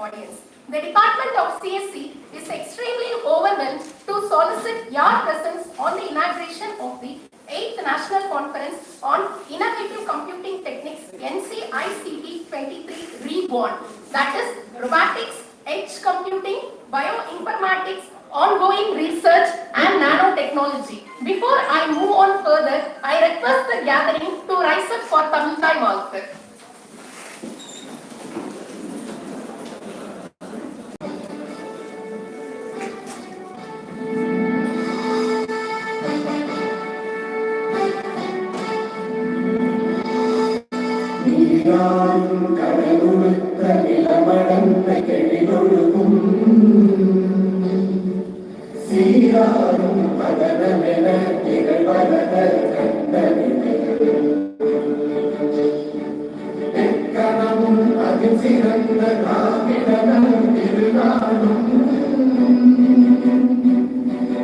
audience. The Department of CSC is extremely overwhelmed to solicit your presence on the inauguration of the 8th National Conference on Innovative Computing Techniques NCICT'23 Reborn, that is robotics, edge computing, bioinformatics, ongoing research and nanotechnology. Before I move on further, I request the gathering to rise up for Tamil Thai Valthu. சீராரும் பதனமென திகழ்வதக கண்டனிலும் அதில் சிறந்த காவிடனும் திருநாளும்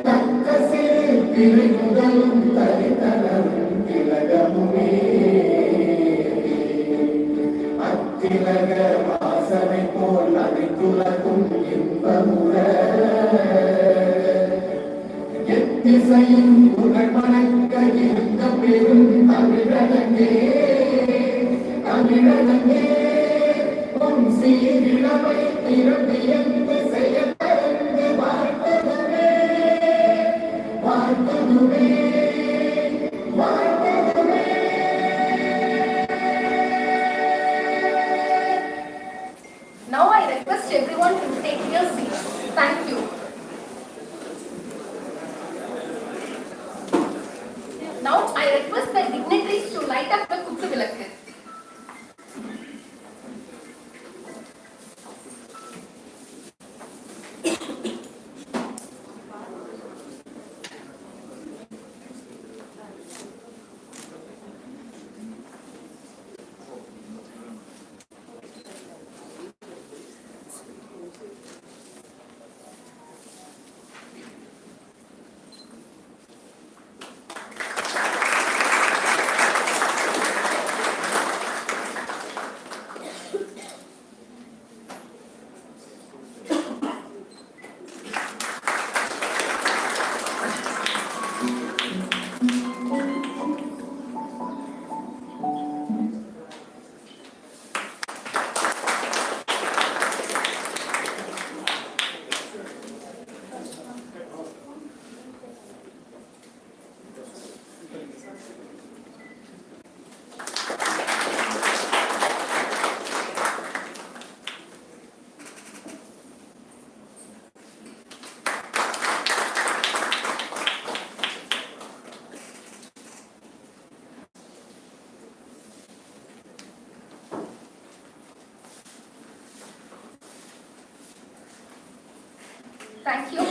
தக்க சிறு திரை முதலும் தரித்தனரும் திலகமுமே அத்திலக வாசனை போல் அனைத்துலகும் இன்பமுற திசையும் புகழ் மணக்க இருந்த பெரும் தமிழனங்கே தமிழனங்கே உன் சீரிழமை திரும்பியந்து செயல்பருந்து வாழ்த்ததுமே வாழ்த்ததுமே வாழ்த்ததுமே. Now I request everyone to take your seats. Thank you. Now I request the dignitaries to light up the Kuttu Vilakku. Thank you.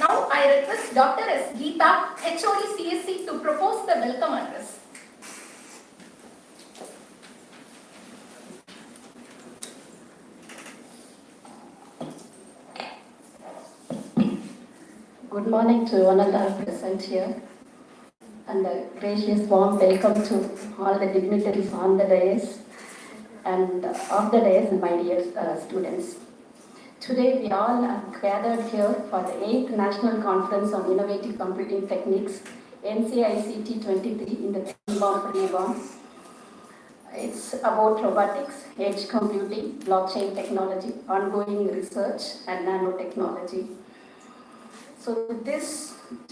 Now I request Dr. S. Geeta, HOD CSC, to propose the welcome address. Good morning to one and all present here, and a gracious warm welcome to all the dignitaries on the dais and off the dais, and my dear students. Today we all are gathered here for the 8th National Conference on Innovative Computing Techniques NCICT'23 in the theme of Reborn. It's about robotics, edge computing, blockchain technology, ongoing research and nanotechnology. So with this,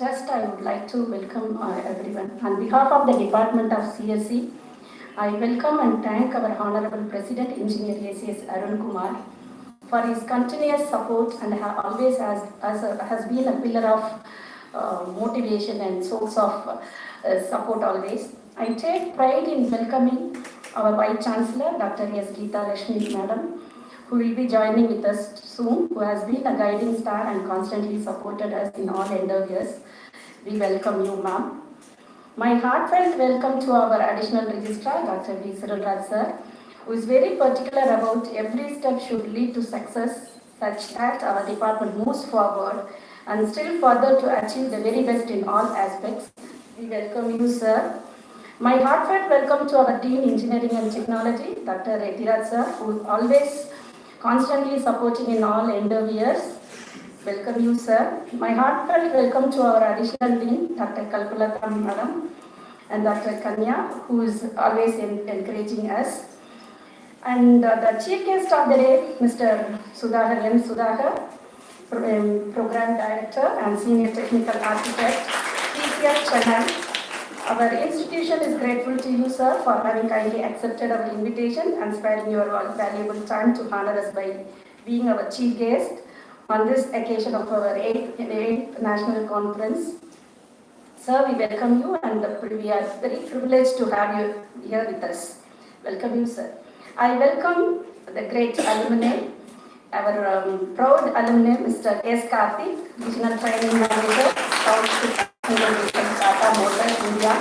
just I would like to welcome everyone. On behalf of the Department of CSC, I welcome and thank our Honorable President, Engineer A.C.S. Arun Kumar, for his continuous support and always has been a pillar of motivation and source of support always. I take pride in welcoming our Vice Chancellor, Dr. S. Geeta Lakshmi Madam, who will be joining with us soon, who has been a guiding star and constantly supported us in all endeavors. We welcome you, ma'am. My heartfelt welcome to our Additional Registrar, Dr. V. Suralraj sir, who is very particular about every step should lead to success, such that our department moves forward and still further to achieve the very best in all aspects. We welcome you, sir. My heartfelt welcome to our Dean Engineering and Technology, Dr. Retiraj sir, who always constantly supporting in all endeavors. Welcome you, sir. My heartfelt welcome to our additional dean, Dr. Kalpalata Madam, and Dr. Kanya, who is always encouraging us. And the chief guest of the day, Mr. Sudhakar M. Sudhakar, Program Director and Senior Technical Architect, TCS Chennai. Our institution is grateful to you, sir, for having kindly accepted our invitation and sparing your valuable time to honor us by being our chief guest on this occasion of our 8th National Conference. Sir, we welcome you and we are very privileged to have you here with us. Welcome you, sir. I welcome the great alumni, our proud alumni, Mr. S. Karthik, Regional Training Manager, South Tata Motors India.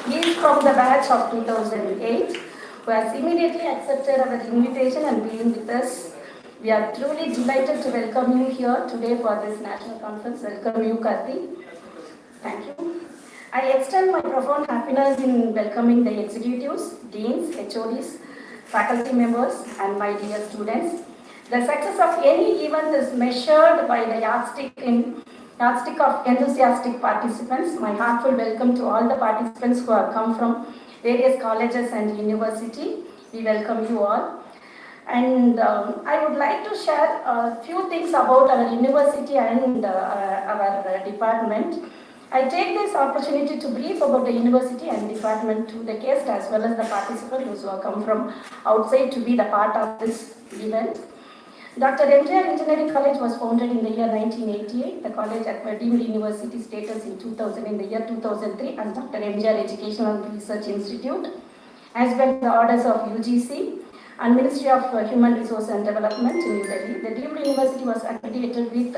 He is from the batch of 2008, who has immediately accepted our invitation and being with us. We are truly delighted to welcome you here today for this national conference. Welcome you, Karthik. Thank you. I extend my profound happiness in welcoming the executives, deans, HODs, faculty members, and my dear students. The success of any event is measured by the yardstick of enthusiastic participants. My heartfelt welcome to all the participants who have come from various colleges and university. We welcome you all. And I would like to share a few things about our university and our department. I take this opportunity to brief about the university and department to the guests as well as the participants who have come from outside to be the part of this event. Dr. MGR Engineering College was founded in the year 1988. The college acquired deemed university status in the year 2003 as Dr. MGR Educational Research Institute, as well as the orders of UGC and Ministry of Human Resources and Development in New Delhi. The deemed university was accredited with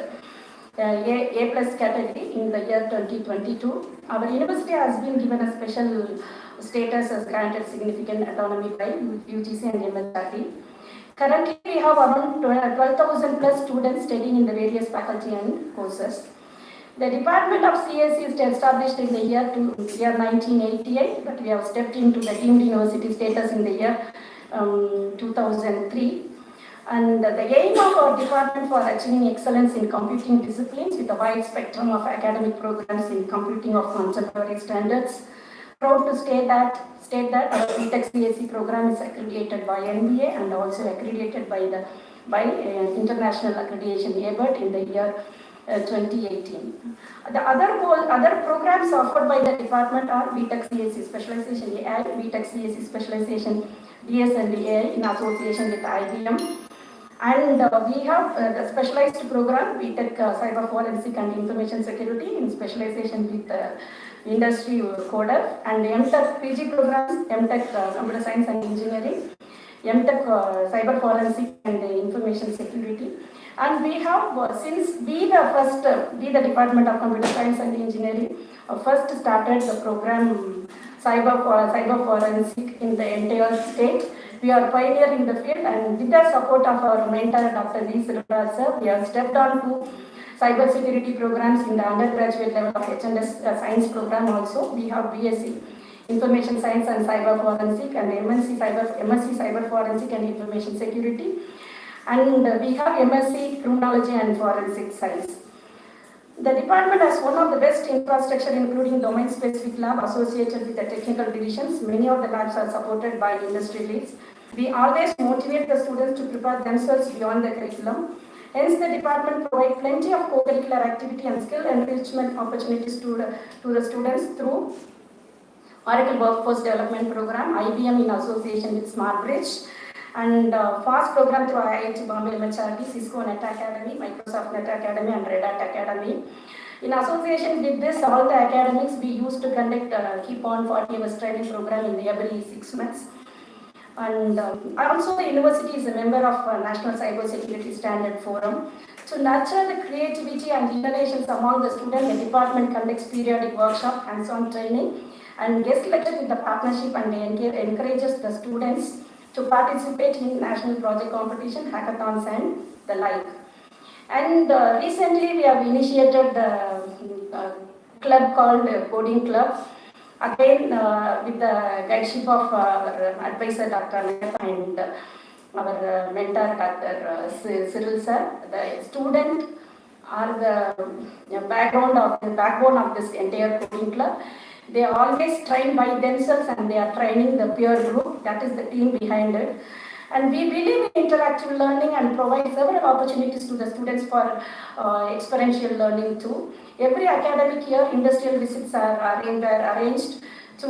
A+ category in the year 2022. Our university has been given a special status as granted significant autonomy by UGC and MHRD. Currently, we have around 12,000 plus students studying in the various faculty and courses. The Department of CSE is established in the year 1988, but we have stepped into the deemed university status in the year 2003. And the aim of our department for achieving excellence in computing disciplines with a wide spectrum of academic programs in computing of contemporary standards. Proud to state that our BTech CSE program is accredited by NBA and also accredited by International Accreditation ABET in the year 2018. The other programs offered by the department are BTech CSE Specialization AI, BTech CSE Specialization DS and AI in association with IBM. And we have the specialized program, BTech Cyber Forensic and Information Security in specialization with Industry Coder, and MTech PG programs, MTech Computer Science and Engineering, MTech Cyber Forensic and Information Security. And we have, since we the Department of Computer Science and Engineering, first started the program Cyber Forensic in the entire state. We are pioneer in the field, and with the support of our mentor, Dr. V. Siraj sir, we have stepped on to cyber security programs in the undergraduate level of HNS science program also. We have BSc Information Science and Cyber Forensic and MSc Cyber Forensic and Information Security. And we have MSc Criminology and Forensic Science. The department has one of the best infrastructure, including domain-specific lab associated with the technical divisions. Many of the labs are supported by industry leads. We always motivate the students to prepare themselves beyond the curriculum. Hence, the department provides plenty of co-curricular activity and skill enrichment opportunities to the students through Oracle Workforce Development Program, IBM in association with SmartBridge, and FAST program through IIT Bombay, MHRD, Cisco Net Academy, Microsoft Net Academy, and Red Hat Academy. In association with this, all the academics we used to conduct keep on 40 hours training program in every 6 months. And also the university is a member of National Cyber Security Standard Forum. To nurture the creativity and innovations among the students, the department conducts periodic workshop, hands-on training, and guest lecture with the partnership, and encourages the students to participate in national project competition, hackathons, and the like. And recently we have initiated the club called Coding Club, again with the guideship of advisor Dr. Anand, and our mentor, Dr. Cyril sir. The student are the backbone of this entire coding club. They are always trained by themselves and they are training the peer group. That is the team behind it. And we believe in interactive learning and provide several opportunities to the students for experiential learning too. Every academic year, industrial visits are arranged to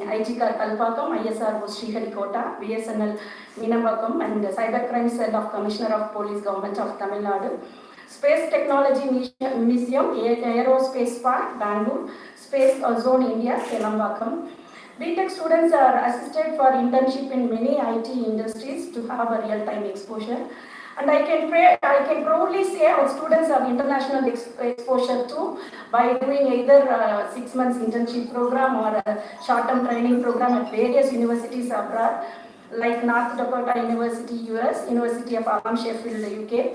IG Kalpakam, ISRO Sriharikota, BSNL Minambakam, and the Cybercrime Cell of Commissioner of Police Government of Tamil Nadu. Space Technology Museum, Aerospace Park, Bangalore, Space Zone India, Kelambakam. BTech students are assisted for internship in many IT industries to have a real-time exposure. And I can proudly say our students have international exposure too by doing either 6 months internship program or a short-term training program at various universities abroad, like North Dakota University, US, University of Alam Sheffield, UK,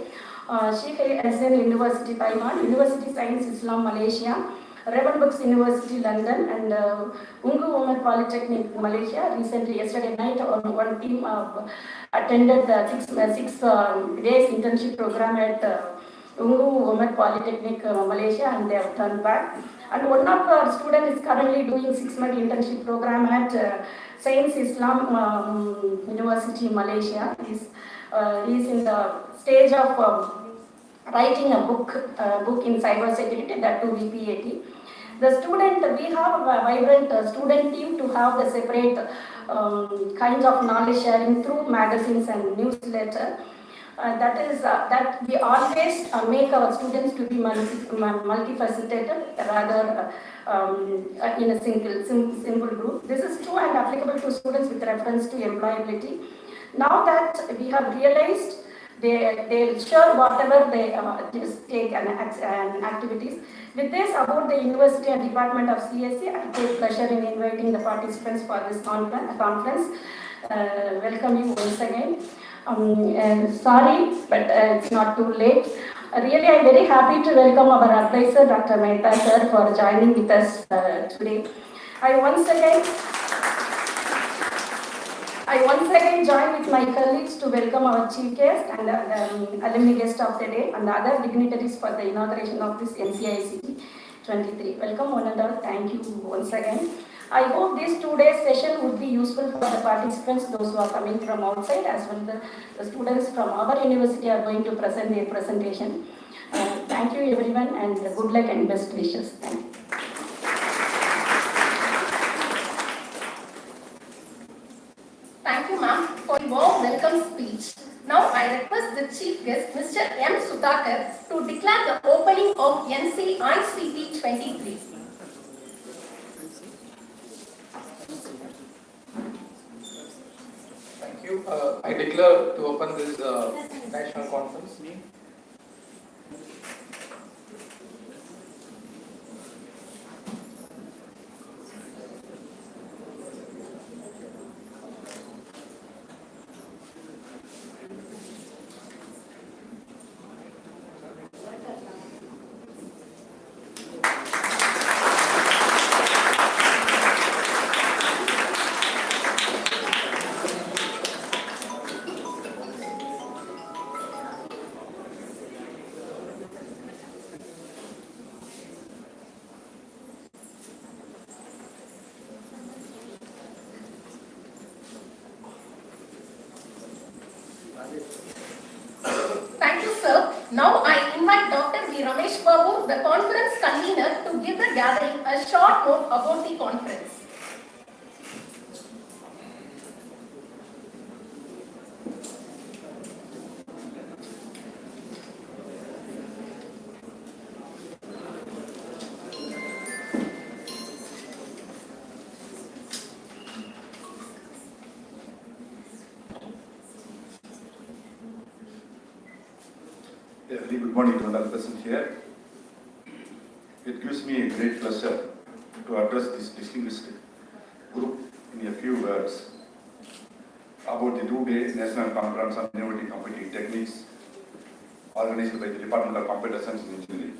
Sheikh Hassan University, Taiwan, University Science Islam, Malaysia, Reborn University, London, and Ungu Umar Polytechnic, Malaysia. Recently, yesterday night, one team attended the six days internship program at Ungu Umar Polytechnic, Malaysia, and they have turned back. And one of our students is currently doing 6-month internship program at Science Islam University, Malaysia. He's in the stage of writing a book in cyber security, that too VPAT. The student, we have a vibrant student team to have the separate kinds of knowledge sharing through magazines and newsletter. That we always make our students to be multifaceted rather in a simple group. This is true and applicable to students with reference to employability. Now that we have realized they'll share whatever they take and activities. With this, about the University and Department of CSE, I take pleasure in inviting the participants for this conference. Welcome you once again. Sorry, but it's not too late. Really, I'm very happy to welcome our advisor, Dr. Mehta sir, for joining with us today. I once again join with my colleagues to welcome our chief guest and alumni guest of the day and the other dignitaries for the inauguration of this NCICT'23. Welcome one and all. Thank you once again. I hope this 2-day session would be useful for the participants, those who are coming from outside, as well as the students from our university are going to present their presentation. Thank you everyone, and good luck and best wishes. Thank you. Thank you, ma'am, for your warm welcome speech. Now I request the chief guest, Mr. M. Sudhakar, to declare the opening of NCICT'23. Thank you. I declare to open this national conference. Thank you, sir. Now I invite Dr. V. Ramesh Babu, the conference convener, to give the gathering a short note about the conference. Very good morning to all present here. It gives me a great pleasure to address this distinguished group in a few words about the 2-day National Conference on Innovative Computing Techniques organized by the Department of Computer Science and Engineering.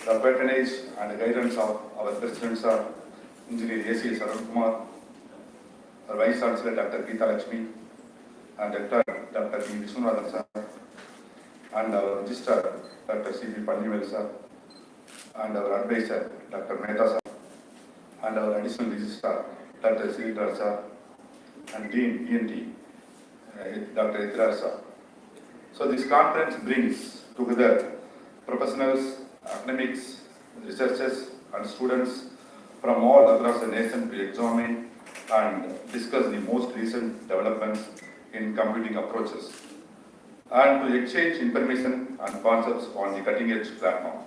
The patronage and guidance of our President Sir, Engineer A.C. Saran Kumar, our Vice Chancellor Dr. Geeta Lakshmi, and Dr. B. Vishwanathan sir, and our registrar, Dr. C.B. Pannivel sir, and our advisor, Dr. Mehta sir, and our additional registrar, Dr. Sridhar sir, and Dean ENT, Dr. Idrar sir. So this conference brings together professionals, academics, researchers, and students from all across the nation to examine and discuss the most recent developments in computing approaches and to exchange information and concepts on the cutting edge platform.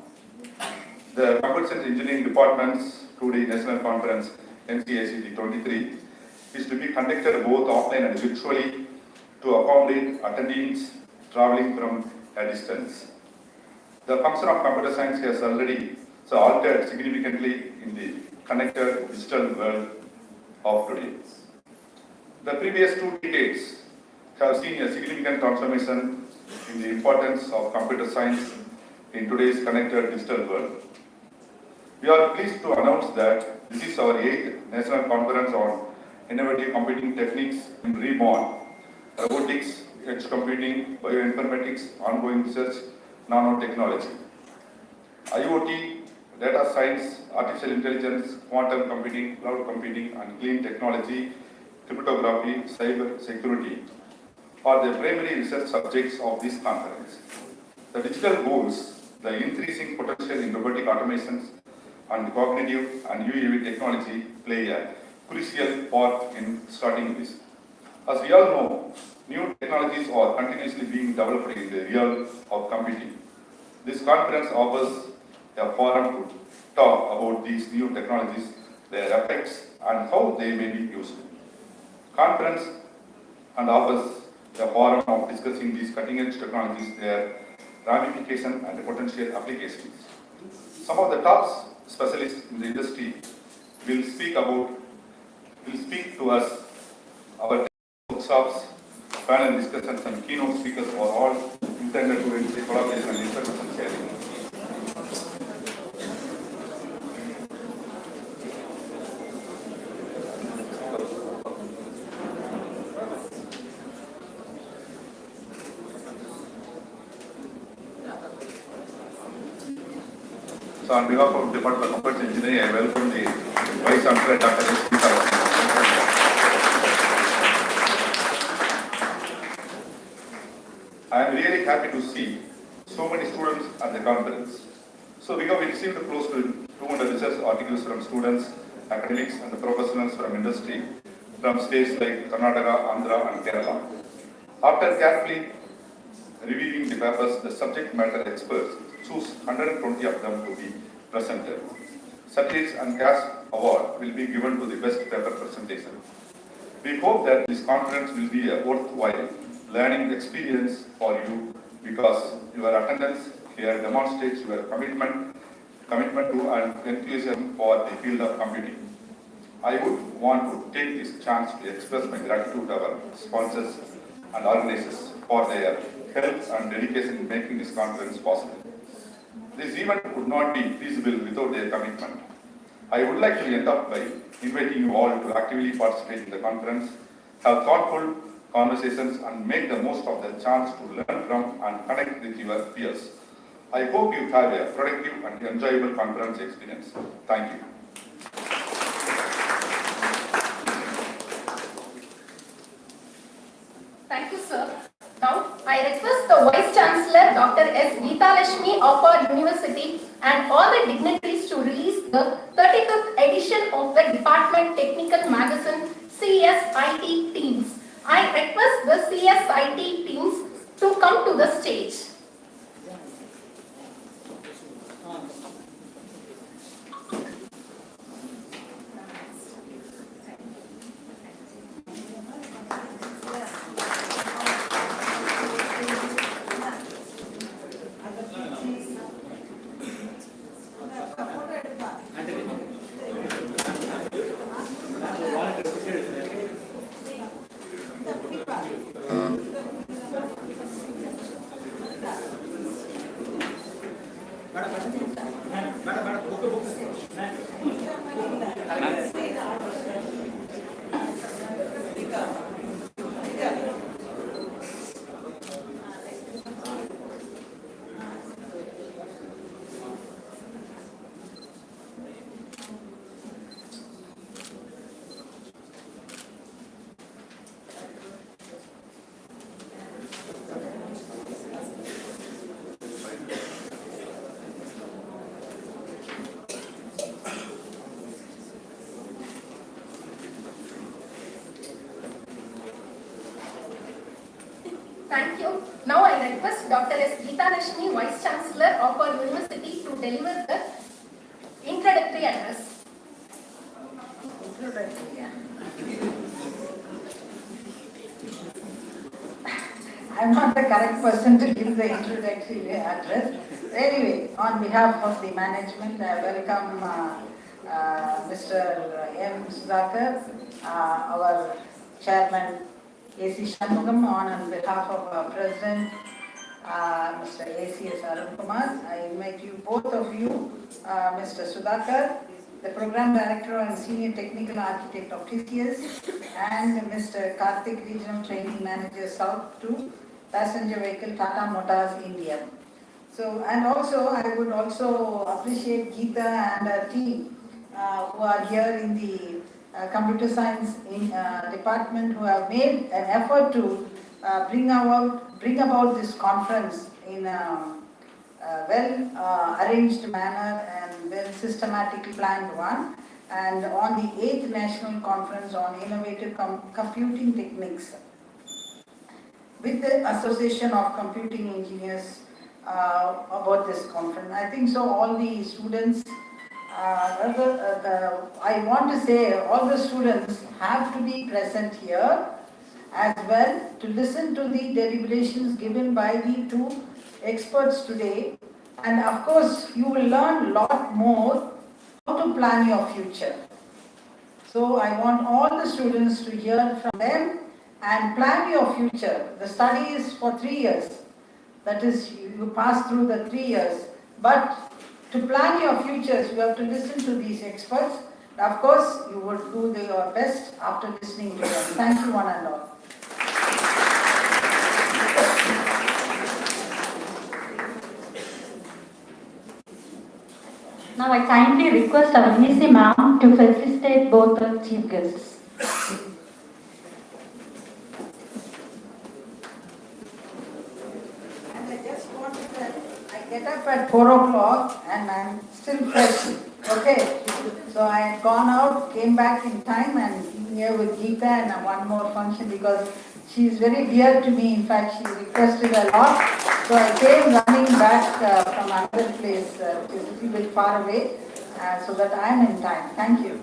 The Computer Science Engineering Department's 2-day National Conference NCICT'23 is to be conducted both offline and virtually to accommodate attendees traveling from a distance. The function of computer science has already altered significantly in the connected digital world of today. The previous 2 decades have seen a significant transformation in the importance of computer science in today's connected digital world. We are pleased to announce that this is our 8th National Conference on Innovative Computing Techniques in Reborn, Robotics, Edge Computing, Bioinformatics, Ongoing Research, Nanotechnology, IoT, Data Science, Artificial Intelligence, Quantum Computing, Cloud Computing, and Clean Technology, Cryptography, Cyber Security are the primary research subjects of this conference. The digital goals, the increasing potential in robotic automations, and cognitive and UAV technology play a crucial part in starting this. As we all know, new technologies are continuously being developed in the realm of computing. This conference offers a forum to talk about these new technologies, their effects, and how they may be used. Conference and offers a forum of discussing these cutting-edge technologies, their ramification and potential applications. Some of the top specialists in the industry will speak to us. Our workshops, panel discussions, and keynote speakers are all intended to encourage collaboration and information sharing. So on behalf of the Department of Computer Engineering, I welcome the Vice Chancellor, Dr. S. I am really happy to see so many students at the conference. So we have received close to 200 research articles from students, academics, and the professionals from industry from states like Karnataka, Andhra, and Kerala. After carefully reviewing the papers, the subject matter experts choose 120 of them to be presented. Certificates and cash award will be given to the best paper presentation. We hope that this conference will be a worthwhile learning experience for you because your attendance here demonstrates your commitment to and enthusiasm for the field of computing. I would want to take this chance to express my gratitude to our sponsors and organizers for their help and dedication in making this conference possible. This event would not be feasible without their commitment. I would like to end up by inviting you all to actively participate in the conference, have thoughtful conversations, and make the most of the chance to learn from and connect with your peers. I hope you have a productive and enjoyable conference experience. Thank you. Thank you, sir. Now, I request the Vice Chancellor, Dr. S. Geetalakshmi of our university and all the dignitaries to release the 35th edition of the Department Technical Magazine CSIT Teams. I request the CSIT teams to come to the stage. request Dr. S. Geeta Rashmi, Vice Chancellor of our university, to deliver the introductory address. I'm not the correct person to give the introductory address. Anyway, on behalf of the management, I welcome Mr. M. Sudhakar, our chairman A.C. Shanmugam, on behalf of our president, Mr. A.C.S. Arun Kumar. I invite you, both of you, Mr. Sudhakar, the program director and senior technical architect of TCS, and Mr. Karthik, regional training manager South 2, passenger vehicle Tata Motors India. So, and also I would also appreciate Geeta and her team who are here in the computer science department, who have made an effort to bring about this conference in a well arranged manner and well systematically planned one, and on the 8th National Conference on Innovative Computing Techniques with the Association of Computing Engineers about this conference. I think so all the students, I want to say all the students have to be present here as well to listen to the deliberations given by the two experts today. And of course, you will learn a lot more how to plan your future. So I want all the students to hear from them and plan your future. The study is for 3 years. That is, you pass through the 3 years. But to plan your futures, you have to listen to these experts. Of course, you would do your best after listening to them. Thank you, one and all. Now I kindly request our VC ma'am to facilitate both the chief guests. And I just want to tell, I get up at 4 o'clock and I'm still fresh. Okay, so I had gone out, came back in time and here with Geeta and one more function because she is very dear to me. In fact, she requested a lot. So I came running back from another place, which is a little bit far away, so that I am in time. Thank you.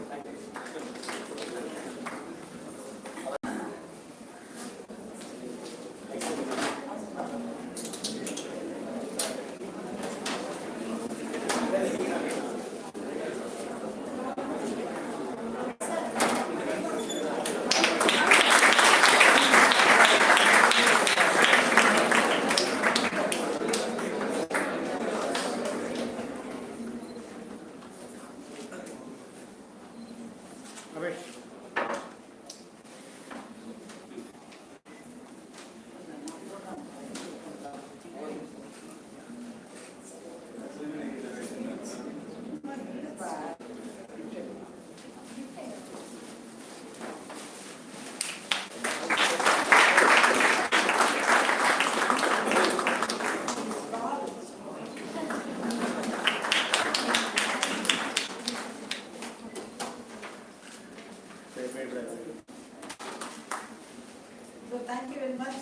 So thank you very much.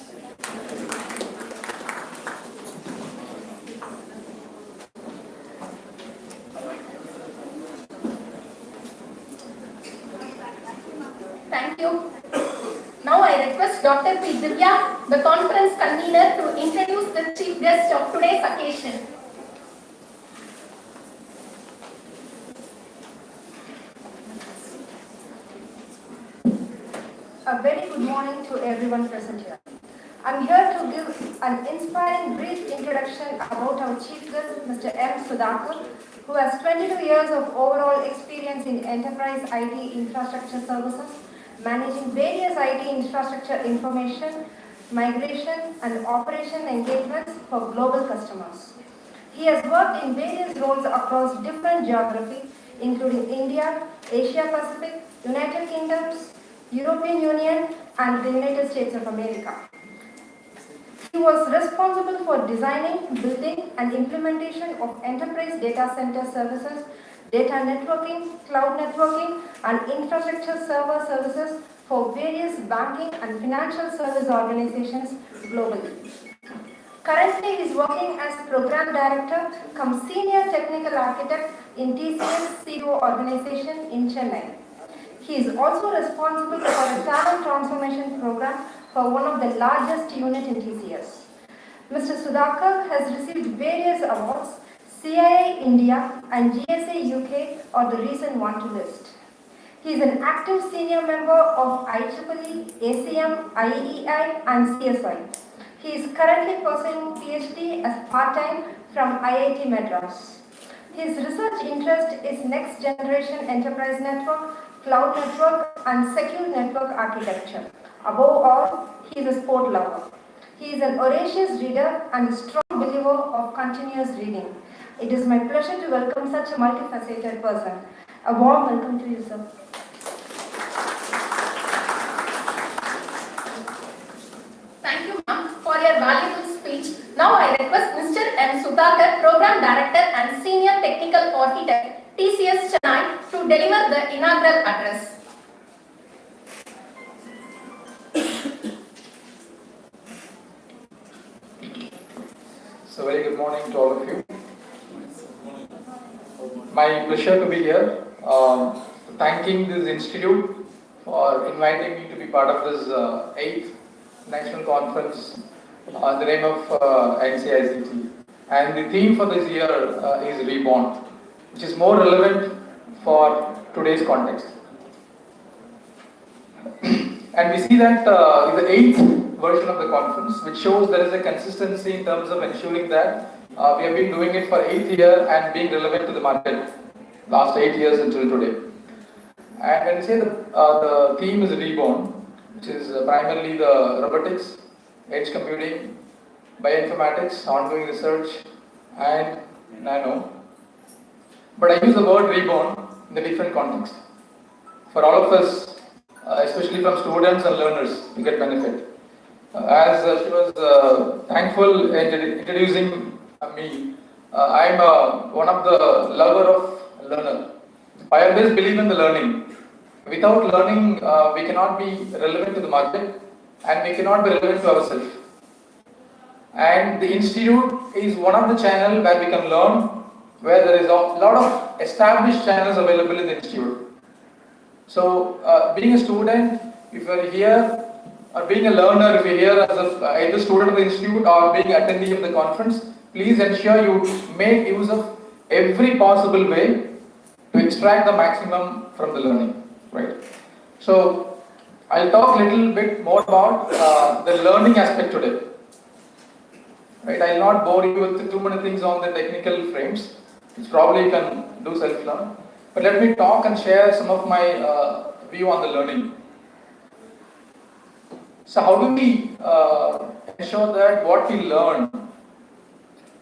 Thank you. Now I request Dr. P. Divya, the conference convener, to introduce the chief guest of today's occasion. A very good morning to everyone present here. I'm here to give an inspiring brief introduction about our chief guest, Mr. M. Sudhakar, who has 22 years of overall experience in enterprise IT infrastructure services, managing various IT infrastructure information, migration and operation engagements for global customers. He has worked in various roles across different geographies, including India, Asia Pacific, United Kingdoms, European Union and the United States of America. He was responsible for designing, building and implementation of enterprise data center services, data networking, cloud networking and infrastructure server services for various banking and financial service organizations globally. Currently, he is working as Program Director cum Senior Technical Architect in TCS CO organization in Chennai. He is also responsible for a talent transformation program for one of the largest unit in TCS. Mr. Sudhakar has received various awards. CIA India and GSA UK are the recent one to list. He is an active senior member of IEEE, ACM, IEI and CSI. He is currently pursuing PhD as part-time from IIT Madras. His research interest is next generation enterprise network, cloud network and secure network architecture. Above all, he is a sport lover. He is an voracious reader and a strong believer of continuous reading. It is my pleasure to welcome such a multifaceted person. A warm welcome to you, sir. Thank you, ma'am, for your valuable speech. Now I request Mr. M. Sudhakar, Program Director and Senior Technical Architect, TCS Chennai, to deliver the inaugural address. So very good morning to all of you. My pleasure to be here. Thanking this institute for inviting me to be part of this 8th national conference in the name of NCICT. And the theme for this year is Reborn, which is more relevant for today's context. And we see that in the 8th version of the conference, which shows there is a consistency in terms of ensuring that we have been doing it for 8th year and being relevant to the market last 8 years until today. And when we say the theme is Reborn, which is primarily the robotics, edge computing, bioinformatics, ongoing research, and nano. But I use the word reborn in a different context. For all of us, especially from students and learners, to get benefit. As she was thankful in introducing me, I'm one of the lover of learner. I always believe in the learning. Without learning, we cannot be relevant to the market and we cannot be relevant to ourselves. And the institute is one of the channels where we can learn, where there is a lot of established channels available in the institute. So, being a student, if you are here, or being a learner, if you are here as either student of the institute or being attendee of the conference, please ensure you make use of every possible way to extract the maximum from the learning, right? So, I'll talk a little bit more about the learning aspect today. Right, I'll not bore you with too many things on the technical frames, which probably you can do self-learn. But let me talk and share some of my view on the learning. So how do we ensure that what we learn,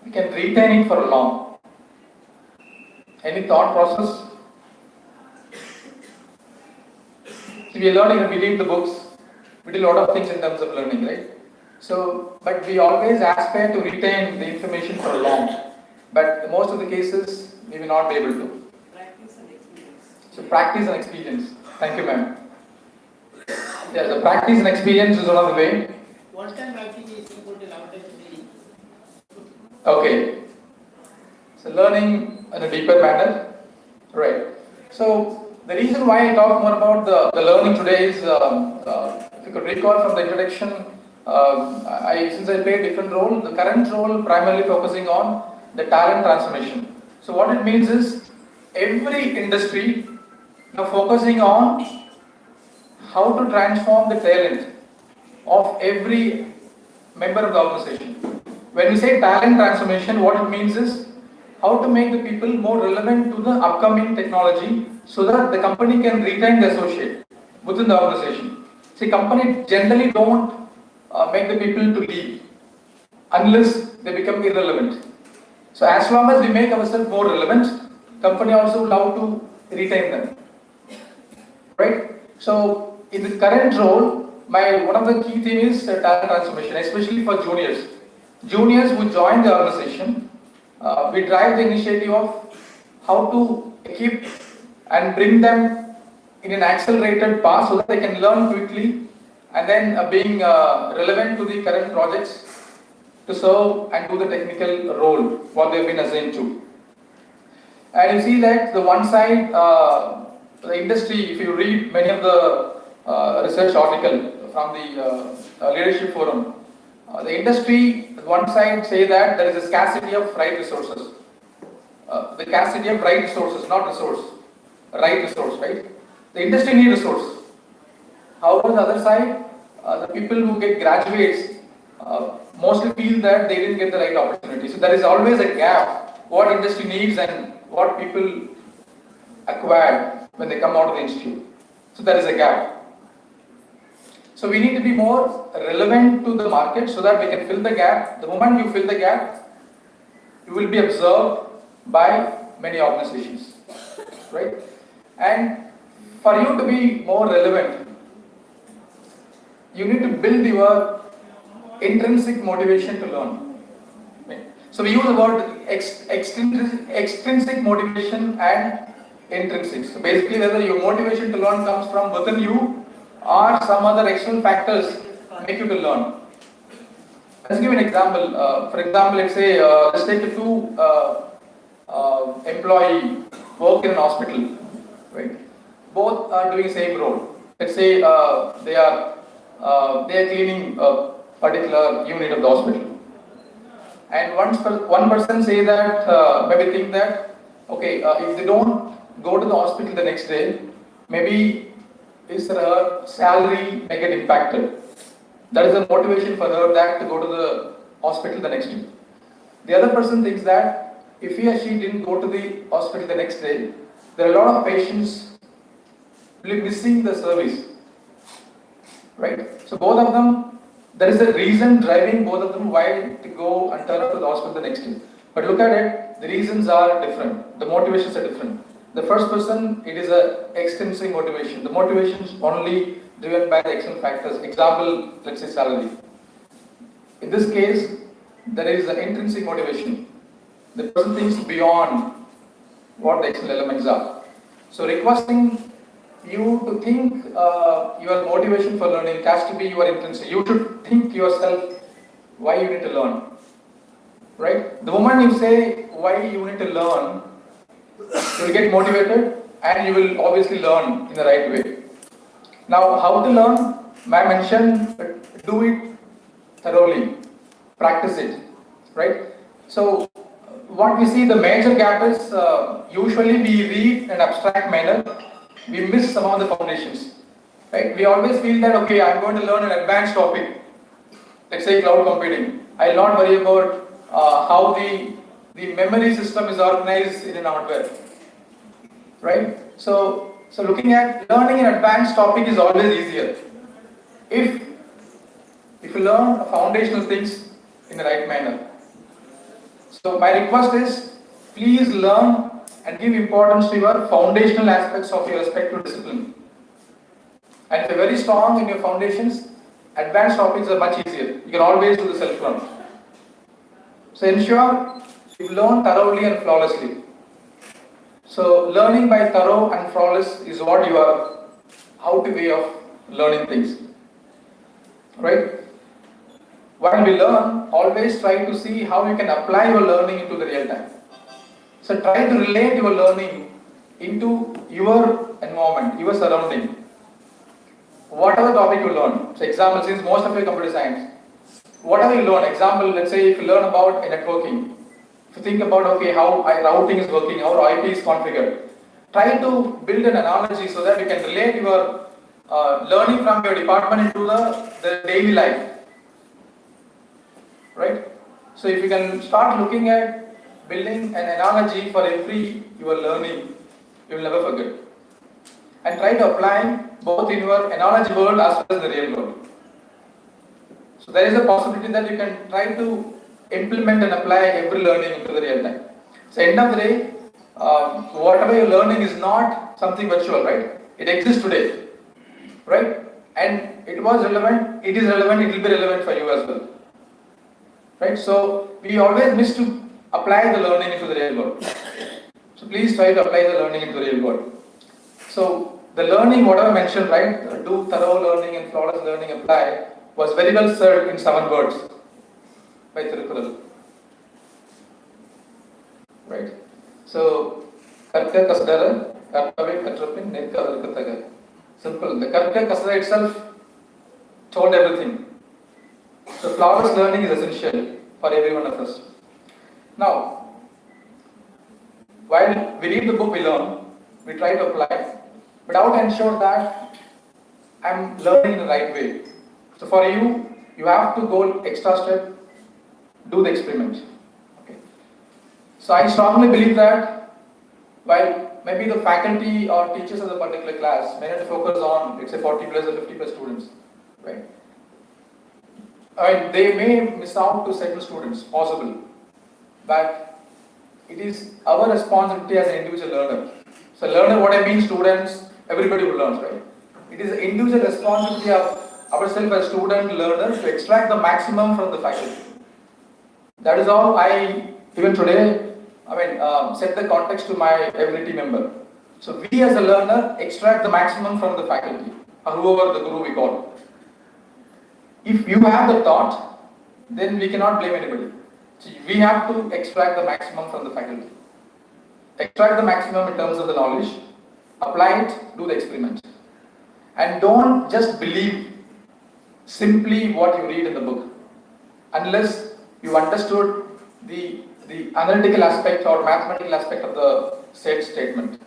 we can retain it for long? Any thought process? So we are learning, we read the books, we do a lot of things in terms of learning, right? So, but we always aspire to retain the information for long. But most of the cases, we will not be able to. Practice and experience. So, practice and experience. Thank you, ma'am. Yeah, the practice and experience is one of the way. What time writing is equal to louder reading? Okay. So, learning in a deeper manner. Right. So, the reason why I talk more about the learning today is, if you could recall from the introduction, since I play a different role, the current role primarily focusing on the talent transformation. So what it means is every industry now focusing on how to transform the talent of every member of the organization. When we say talent transformation, what it means is how to make the people more relevant to the upcoming technology so that the company can retain the associate within the organization. See, companies generally don't make the people to leave unless they become irrelevant. So as long as we make ourselves more relevant, company also will love to retain them. Right? So in the current role, one of the key themes is talent transformation, especially for juniors. Juniors who join the organization, we drive the initiative of how to equip and bring them in an accelerated path so that they can learn quickly and then being relevant to the current projects to serve and do the technical role what they've been assigned to. And you see that the one side, the industry, if you read many of the research article from the leadership forum, the industry, one side say that there is a scarcity of right resources. The scarcity of right resources, not resource, right resource, right? The industry need resource. However, the other side, the people who get graduates mostly feel that they didn't get the right opportunity. So there is always a gap, what industry needs and what people acquire when they come out of the institute. So there is a gap. So we need to be more relevant to the market so that we can fill the gap. The moment you fill the gap, you will be observed by many organizations, right? And for you to be more relevant, you need to build your intrinsic motivation to learn. Right? So we use the word extrinsic motivation and intrinsic. So basically whether your motivation to learn comes from within you or some other external factors make you to learn. Let's give an example. For example, let's take a two employee work in an hospital, right? Both are doing the same role. Let's say they are cleaning a particular unit of the hospital. And one person say that, maybe think that, okay, if they don't go to the hospital the next day, maybe his or her salary may get impacted. That is a motivation for her that to go to the hospital the next day. The other person thinks that if he or she didn't go to the hospital the next day, there are a lot of patients will be missing the service. Right? So both of them, there is a reason driving both of them why to go and turn up to the hospital the next day. But look at it, the reasons are different. The motivations are different. The first person, it is a extrinsic motivation. The motivation is only driven by the external factors. Example, let's say salary. In this case, there is an intrinsic motivation. The person thinks beyond what the external elements are. So requesting you to think your motivation for learning has to be your intrinsic. You should think yourself why you need to learn. Right? The moment you say why you need to learn, you will get motivated and you will obviously learn in the right way. Now, how to learn? I mentioned, do it thoroughly, practice it, right? So, what we see the major gap is usually we read in an abstract manner, we miss some of the foundations, right? We always feel that, okay, I'm going to learn an advanced topic, let's say cloud computing. I'll not worry about how the memory system is organized in an hardware, right? So looking at learning an advanced topic is always easier if you learn foundational things in the right manner. So my request is, please learn and give importance to your foundational aspects of your respective discipline. And if you're very strong in your foundations, advanced topics are much easier. You can always do the self-learn. So ensure you learn thoroughly and flawlessly. So learning by thorough and flawless is what your how-to way of learning things. Right? While we learn, always try to see how you can apply your learning into the real time. So try to relate your learning into your environment, your surrounding. Whatever topic you learn. So example, since most of your computer science, whatever you learn, example, let's say if you learn about networking, if you think about, okay, how routing is working, how IP is configured, try to build an analogy so that you can relate your learning from your department into the daily life. Right? So if you can start looking at building an analogy for every your learning, you will never forget. And try to apply both in your analogy world as well as the real world. So there is a possibility that you can try to implement and apply every learning into the real time. So end of the day, whatever you're learning is not something virtual, right? It exists today, right? And it was relevant, it is relevant, it will be relevant for you as well. Right? So we always miss to apply the learning into the real world. So please try to apply the learning into the real world. So the learning, whatever I mentioned, right? Do thorough learning and flawless learning apply was very well said in 7 words. by Tirukkural. Right? So, Karka Kasdara, Karkave Katrapin, Nirka Arkataga. Simple. The Karka Kasdara itself told everything. So, flawless learning is essential for every one of us. Now, while we read the book, we learn, we try to apply, but how to ensure that I'm learning in the right way? So, for you, you have to go extra step, do the experiment. Okay. So, I strongly believe that while maybe the faculty or teachers of the particular class may have to focus on, let's say, 40 plus or 50 plus students, right? I mean, they may miss out to certain students, possible, but it is our responsibility as an individual learner. So, learner, what I mean, students, everybody who learns, right? It is the individual responsibility of ourselves as student learners to extract the maximum from the faculty. That is how I, even today, set the context to my every team member. So, we as a learner extract the maximum from the faculty, or whoever the guru we call. If you have the thought, then we cannot blame anybody. So we have to extract the maximum from the faculty. Extract the maximum in terms of the knowledge, apply it, do the experiment. And don't just believe simply what you read in the book, unless you understood the analytical aspect or mathematical aspect of the said statement.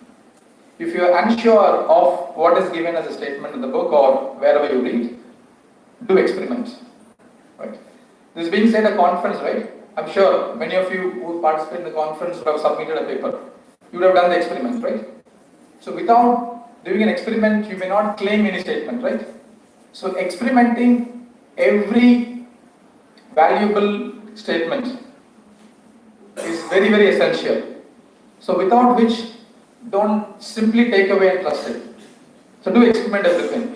If you are unsure of what is given as a statement in the book or wherever you read, do experiments, right? This being said, a conference, right? I'm sure many of you who participate in the conference would have submitted a paper. You would have done the experiment, right? So without doing an experiment, you may not claim any statement, right? So experimenting every valuable statement is very, very essential. So without which, don't simply take away and trust it. So do experiment everything.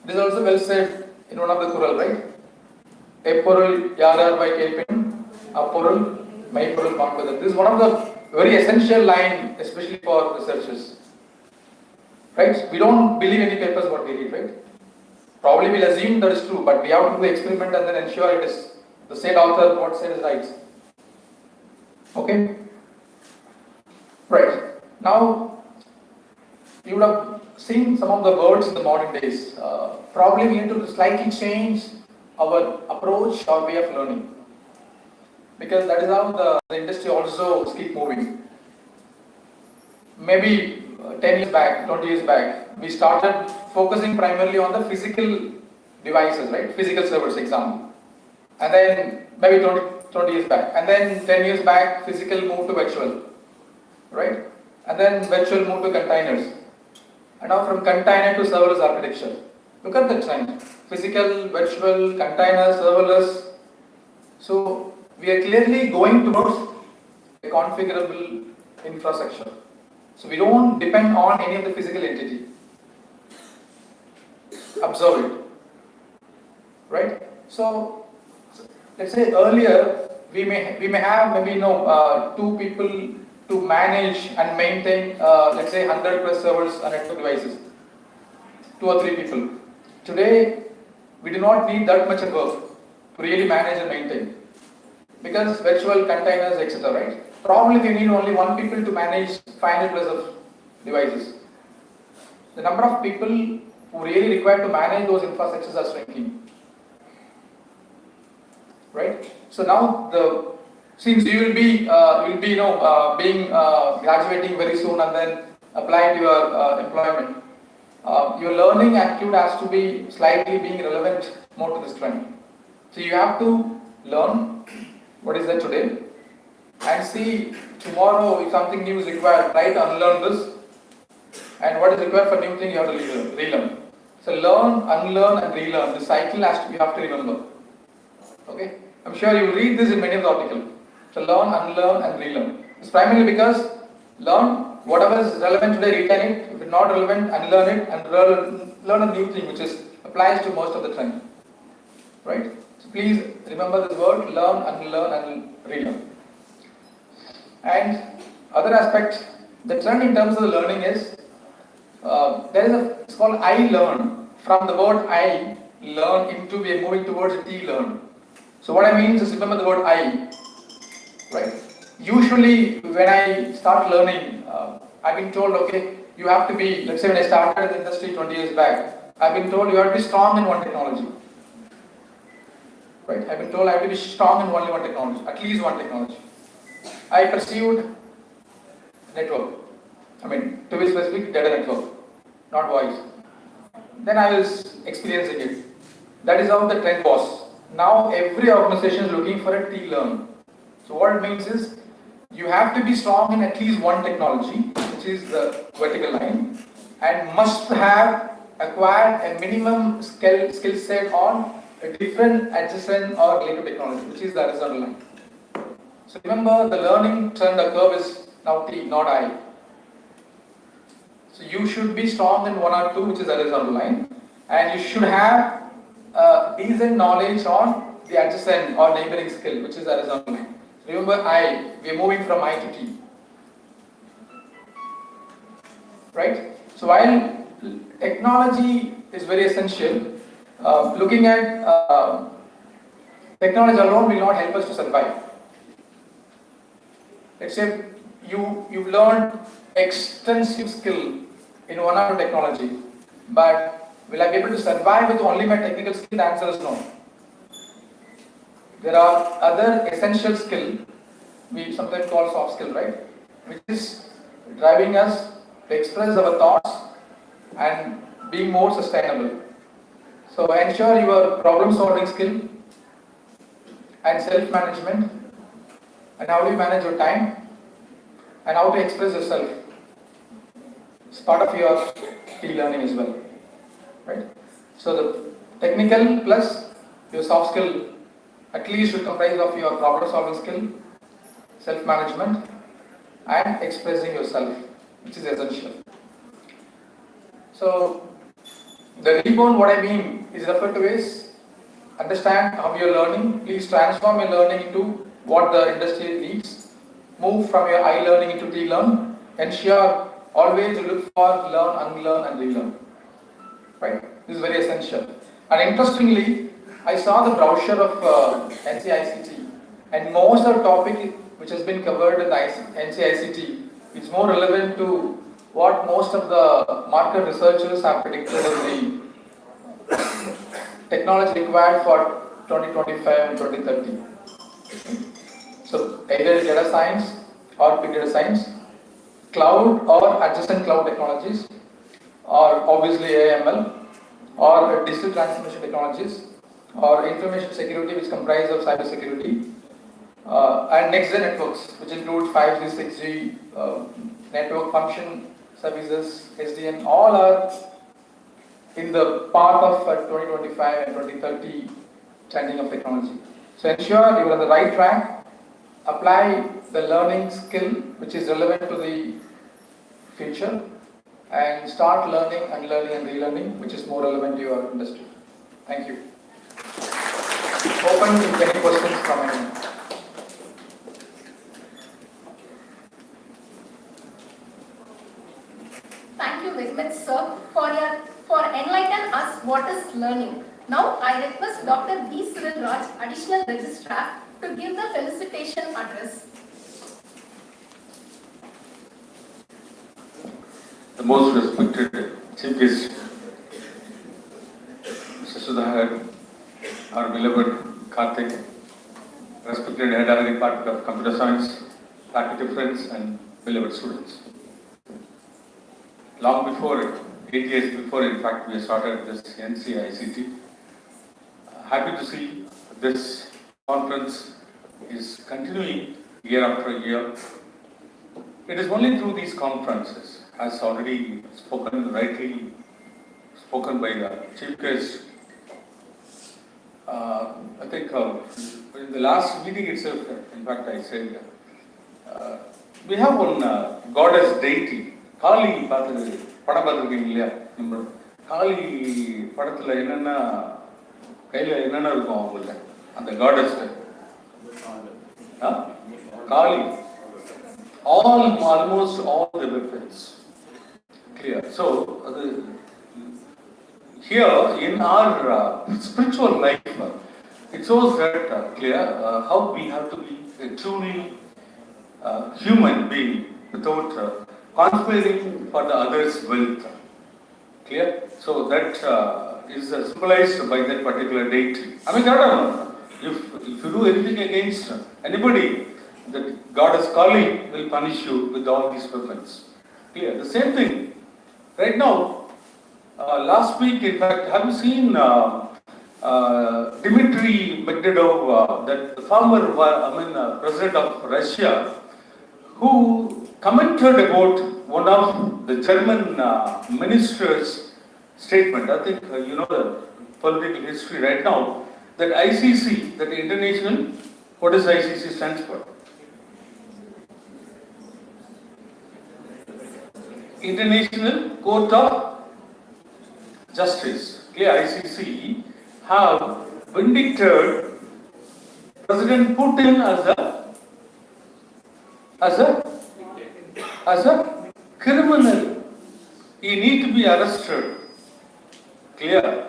This is also well said in one of the Kural, right? Eporul Yarar by Kepin, Aporul, Maiporul Pankada. This is one of the very essential line, especially for researchers. Right? We don't believe any papers what we read, right? Probably we'll assume that is true, but we have to do the experiment and then ensure it is the said author, what said is right. Okay? Right. Now, you would have seen some of the words in the modern days. Probably we need to slightly change our approach or way of learning, because that is how the industry also keep moving. Maybe 10 years back, 20 years back, we started focusing primarily on the physical devices, right? Physical servers, example. And then maybe 20 years back. And then 10 years back, physical moved to virtual, right? And then virtual moved to containers. And now from container to serverless architecture. Look at the trend. Physical, virtual, container, serverless. So we are clearly going towards a configurable infrastructure. So we don't depend on any of the physical entity. Observe it. Right? So let's say earlier we may have maybe two people to manage and maintain let's say 100 plus servers and network devices. 2 or 3 people. Today we do not need that much of work to really manage and maintain, because virtual containers, etc. Right? Probably we need only 1 people to manage 500 plus of devices. The number of people who really require to manage those infrastructures are shrinking. Right? So now since you will be graduating very soon and then applying to your employment, your learning attitude has to be slightly being relevant more to this trend. So you have to learn what is there today and see tomorrow if something new is required, try to unlearn this, and what is required for new thing you have to relearn. So learn, unlearn and relearn. The cycle you have to remember. Okay? I'm sure you read this in many of the articles. So learn, unlearn and relearn. It's primarily because learn whatever is relevant today, retain it. If it's not relevant, unlearn it and learn a new thing which applies to most of the trend. Right? So please remember this word, learn, unlearn and relearn. And other aspect, the trend in terms of the learning is, it's called I learn. From the word I learn into we are moving towards T learn. So what I mean is remember the word I, right? Usually when I start learning, I've been told, okay, you have to be, let's say when I started in the industry 20 years back, I've been told you have to be strong in one technology. Right? I've been told I have to be strong in only one technology, at least one technology. I pursued network. I mean, to be specific, data network, not voice. Then I was experiencing it. That is how the trend was. Now every organization is looking for a T-learn. So what it means is, you have to be strong in at least one technology, which is the vertical line, and must have acquired a minimum skill set on a different adjacent or related technology, which is the horizontal line. So remember, the learning trend, the curve is now T, not I. So you should be strong in one or two, which is the horizontal line, and you should have decent knowledge on the adjacent or neighboring skill, which is the horizontal line. Remember I, we are moving from I to T. Right? So while technology is very essential, looking at technology alone will not help us to survive. Let's say you've learned extensive skill in one or two technology, but will I be able to survive with only my technical skill? The answer is no. There are other essential skill, we sometimes call soft skill, right? Which is driving us to express our thoughts and being more sustainable. So ensure your problem solving skill and self-management, and how do you manage your time and how to express yourself. It's part of your T-learning as well, right? So the technical plus your soft skill at least should comprise of your problem solving skill, self-management, and expressing yourself, which is essential. So the reborn, what I mean is referred to is understand how you're learning. Please transform your learning into what the industry needs. Move from your I learning into T-learn. Ensure always look for learn, unlearn, and relearn. Right? This is very essential. And interestingly, I saw the brochure of NCICT, and most of the topic which has been covered in the NCICT is more relevant to what most of the market researchers have predicted as the technology required for 2025 and 2030. So either data science or big data science, cloud or adjacent cloud technologies, or obviously AML, or digital transformation technologies, or information security, which comprise of cyber security, and next-gen networks, which include 5G, 6G, network function services, SDN, all are in the path of 2025 and 2030 trending of technology. So ensure you are on the right track, apply the learning skill which is relevant to the future, and start learning, unlearning, and relearning, which is more relevant to your industry. Thank you. Open to any questions from anyone. Thank you very much, sir, for enlightening us what is learning. Now I request Dr. B. Cyril Raj, Additional Registrar, to give the felicitation address. The most respected Chief Guest, Mr. Sudhakar, our beloved Karthik, respected Head of the Department of Computer Science, faculty friends, and beloved students. Long before, 8 years before, in fact, we started this NCICT. Happy to see this conference is continuing year after year. It is only through these conferences, as already rightly spoken by the Chief Guest. I think in the last meeting itself, in fact, I said, we have one goddess deity, Kali, படம் பார்த்துருக்கீங்க இல்லையா? காளி படத்துல என்னென்ன கையில என்னென்ன இருக்கும் அவங்கள்ட்ட அந்த goddess Kali, almost all the weapons clear. So here in our spiritual life, it shows that clear how we have to be a truly human being without conspiring for the other's wealth. Clear? So that is symbolized by that particular deity. I mean, if you do anything against anybody, that God is calling will punish you with all these weapons. Clear? The same thing. Right now, last week, in fact, have you seen Dmitry Medvedev, that the former president of Russia, who commented about one of the German minister's statement? I think you know the political history right now, that ICC, that the international, what does ICC stands for? International Court of Justice, ICC, have vindicated President Putin as a criminal. He need to be arrested. Clear?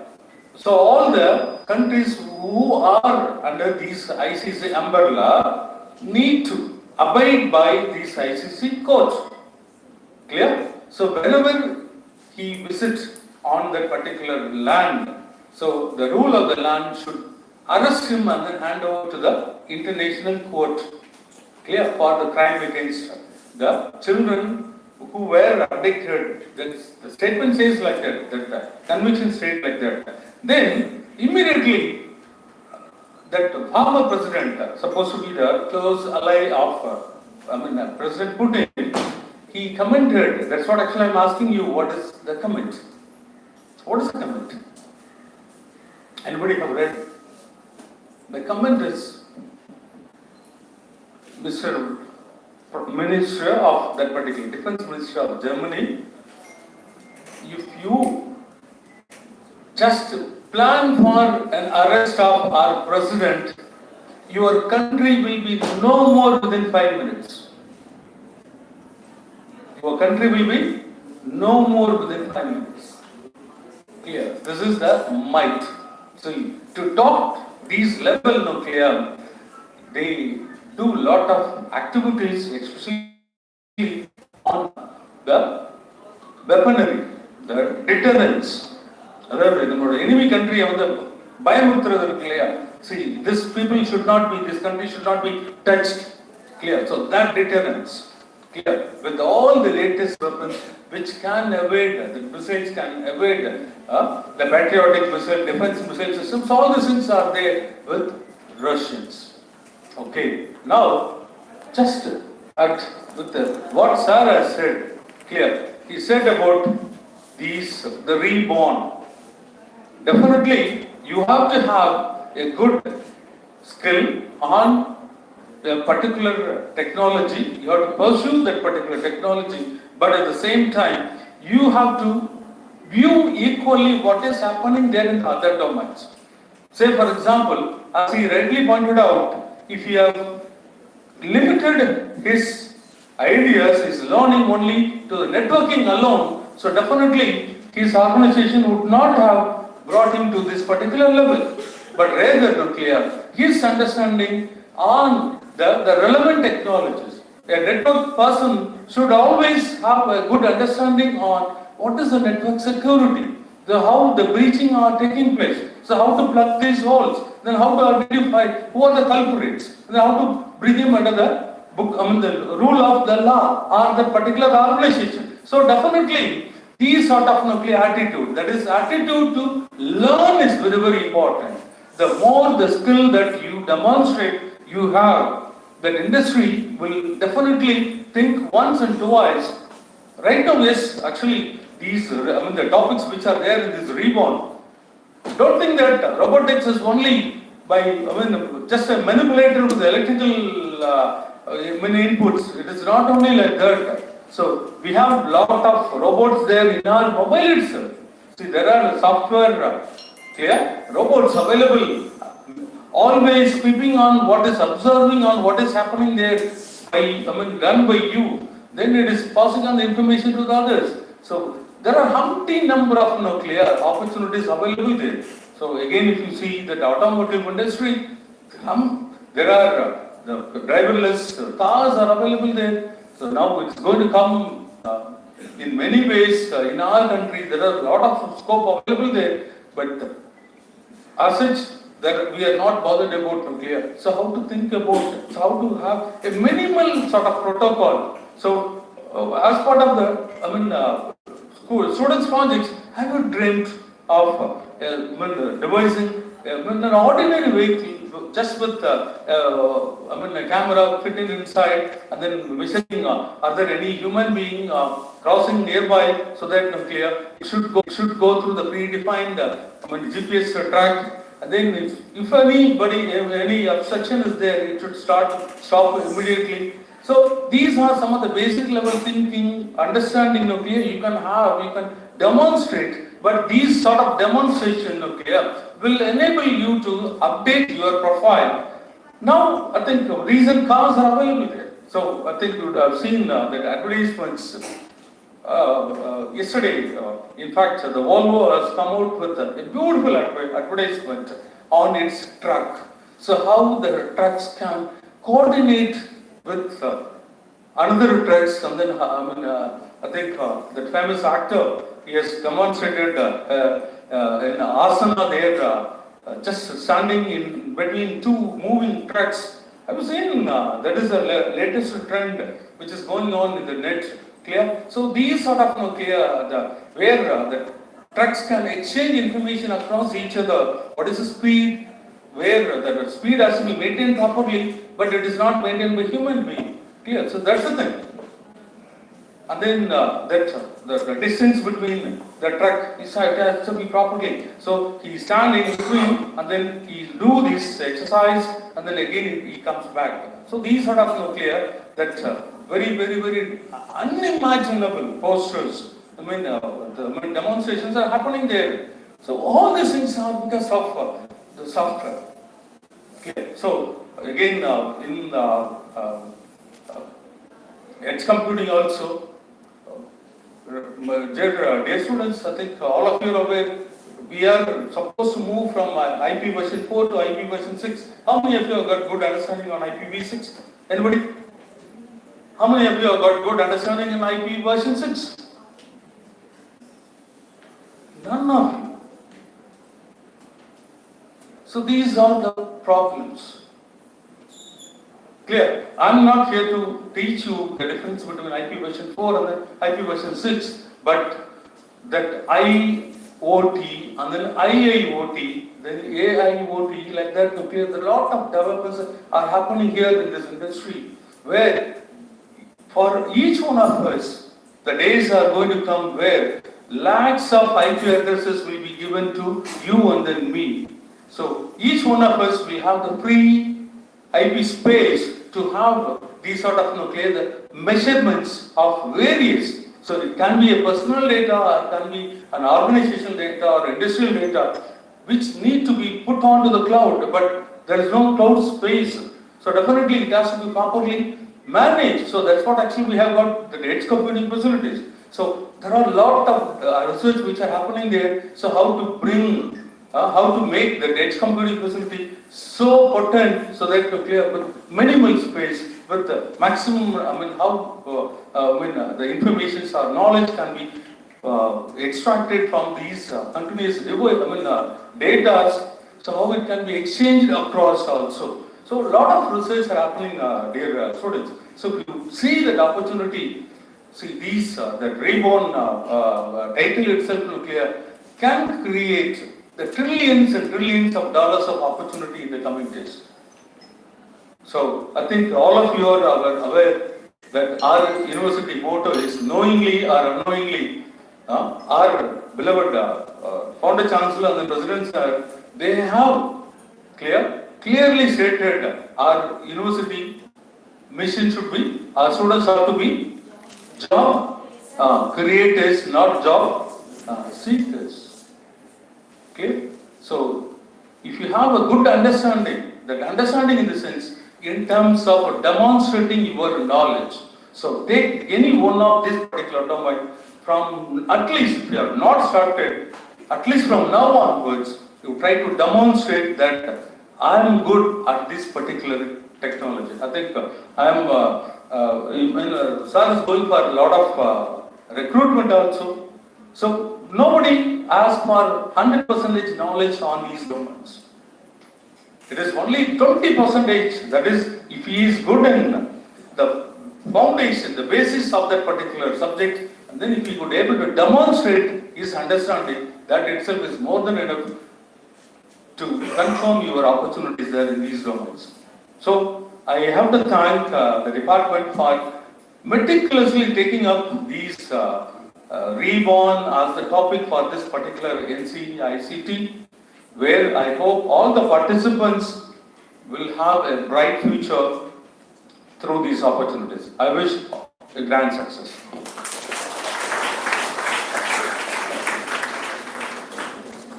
So all the countries who are under this ICC umbrella need to abide by this ICC court. Clear? So whenever he visits on that particular land, so the rule of the land should arrest him and then hand over to the international court. Clear? For the crime against the children who were abducted. The statement says like that, the conviction states like that. Then immediately that former president, supposed to be the close ally of President Putin, he commented. That's what actually I'm asking you. What is the comment? What is the comment? Anybody have read? The comment is, Mr. Minister of that particular Defense Minister of Germany, if you just plan for an arrest of our president, your country will be no more within 5 minutes. Your country will be no more within 5 minutes. Clear? This is the might. So to talk these level nuclear, they do lot of activities, especially on the weaponry, the deterrence. The enemy country of the biomutra clear. See, this people should not be, this country should not be touched. Clear? So that deterrence. Clear? With all the latest weapons which can evade, the missiles can evade the patriotic missile, defense missile systems, all these things are there with Russians. Okay, now just with what Sarah said, clear, he said about these, the Reborn. Definitely, you have to have a good skill on a particular technology. You have to pursue that particular technology, but at the same time, you have to view equally what is happening there in other domains. Say, for example, as he rightly pointed out, if you have limited his ideas, his learning only to the networking alone, so definitely his organization would not have brought him to this particular level, but rather to clear his understanding on the relevant technologies. A network person should always have a good understanding on what is the network security, how the breaching are taking place, so how to plug these holes, then how to identify who are the culprits, then how to bring him under the the rule of the law or the particular organization. So definitely these sort of nuclear attitude, that is attitude to learn, is very, very important. The more the skill that you demonstrate, you have, that industry will definitely think once and twice. Right now, yes, actually, these, the topics which are there in this Reborn, don't think that robotics is only by, just a manipulator with electrical inputs. It is not only like that. So, we have a lot of robots there in our mobile itself. See, there are software, robots available, always keeping on what is observing on what is happening there, done by you. Then it is passing on the information to the others. So, there are umpteen number of nuclear opportunities available there. So again, if you see that automotive industry, there are the driverless cars are available there. So now it's going to come in many ways. In our country, there are a lot of scope available there, but as such, that we are not bothered about nuclear. So how to think about it? So how to have a minimal sort of protocol. So as part of the, students' projects, have you dreamt of devising an ordinary vehicle just with a camera fitting inside and then measuring are there any human being crossing nearby so that nuclear it should go through the predefined GPS track, and then if any obstruction is there, it should stop immediately. So these are some of the basic level thinking, understanding nuclear you can demonstrate, but these sort of demonstration nuclear will enable you to update your profile. Now I think recent cars are available there. So I think you would have seen that advertisements yesterday. In fact, the Volvo has come out with a beautiful advertisement on its truck. So how the trucks can coordinate with another trucks, and then I think that famous actor, he has demonstrated in asana there, just standing in between two moving trucks. I was saying that is the latest trend which is going on in the net. Clear? So these sort of where the trucks can exchange information across each other. What is the speed? Where the speed has to be maintained properly, but it is not maintained by human being. Clear? So that's the thing. And then the distance between the truck is has to be properly. So he stand in between and then he do this exercise and then again he comes back. So these sort of clear that very, very, very unimaginable posters. The demonstrations are happening there. So all these things are because of the software. Okay. So again, in edge computing also, dear students, I think all of you are aware, we are supposed to move from IP version 4 to IP version 6. How many of you have got good understanding on IPv6? Anybody? How many of you have got good understanding in IP version 6? None of you. So these are the problems. Clear? I'm not here to teach you the difference between IP version 4 and then IP version 6, but that IoT and then IIoT, then AIoT, like that, okay, a lot of developments are happening here in this industry, where for each one of us, the days are going to come where lakhs of IP addresses will be given to you and then me. So each one of us will have the free IP space to have these sort of the measurements of various. So it can be a personal data, or it can be an organizational data or industrial data, which need to be put onto the cloud, but there is no cloud space. So definitely it has to be properly managed. So that's what actually we have got the edge computing facilities. So there are a lot of research which are happening there. So how to bring, how to make the edge computing facility so potent so that to clear with minimal space, with the maximum, the information or knowledge can be extracted from these continuous data, so how it can be exchanged across also. So a lot of research are happening, dear students. So if you see that opportunity, see these, that Reborn title itself clear, can create the trillions and trillions of dollars of opportunity in the coming days. So I think all of you are aware that our university motto is knowingly or unknowingly. Our beloved founder chancellor and the president sir, they have clearly stated our university mission should be, our students have to be job creators, not job seekers. Okay? So if you have a good understanding, that understanding in the sense, in terms of demonstrating your knowledge. So take any one of this particular domain from, at least if you have not started, at least from now onwards, you try to demonstrate that I am good at this particular technology. I think sir is going for a lot of recruitment also. So nobody asks for 100% knowledge on these domains. It is only 20%, that is, if he is good in the foundation, the basis of that particular subject, and then if he could able to demonstrate his understanding, that itself is more than enough to confirm your opportunities there in these domains. So I have to thank the department for meticulously taking up these Reborn as the topic for this particular NCICT, where I hope all the participants will have a bright future through these opportunities. I wish a grand success.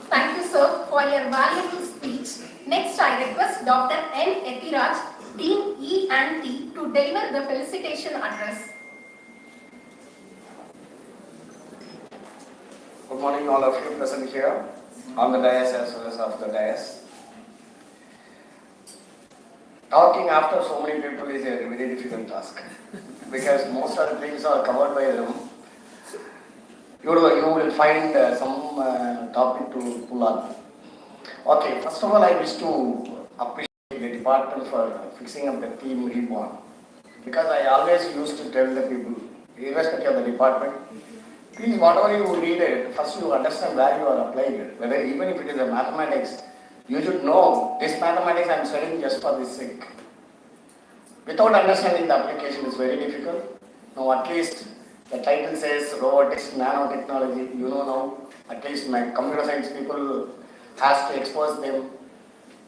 Thank you, sir, for your valuable speech. Next, I request Dr. N. Etiraj, Dean E&T, to deliver the felicitation address. Good morning, all of you present here, on the dais as well as off the dais. Talking after so many people is a very difficult task because most of the things are covered by them. You will find some topic to pull on. Okay, first of all, I wish to appreciate the department for fixing up the theme Reborn, because I always used to tell the people, irrespective of the department, please, whatever you read it, first you understand where you are applying it. Whether even if it is a mathematics, you should know this mathematics I am studying just for this sake. Without understanding the application is very difficult. Now at least the title says robotics, nanotechnology, you know now, at least my computer science people has to expose them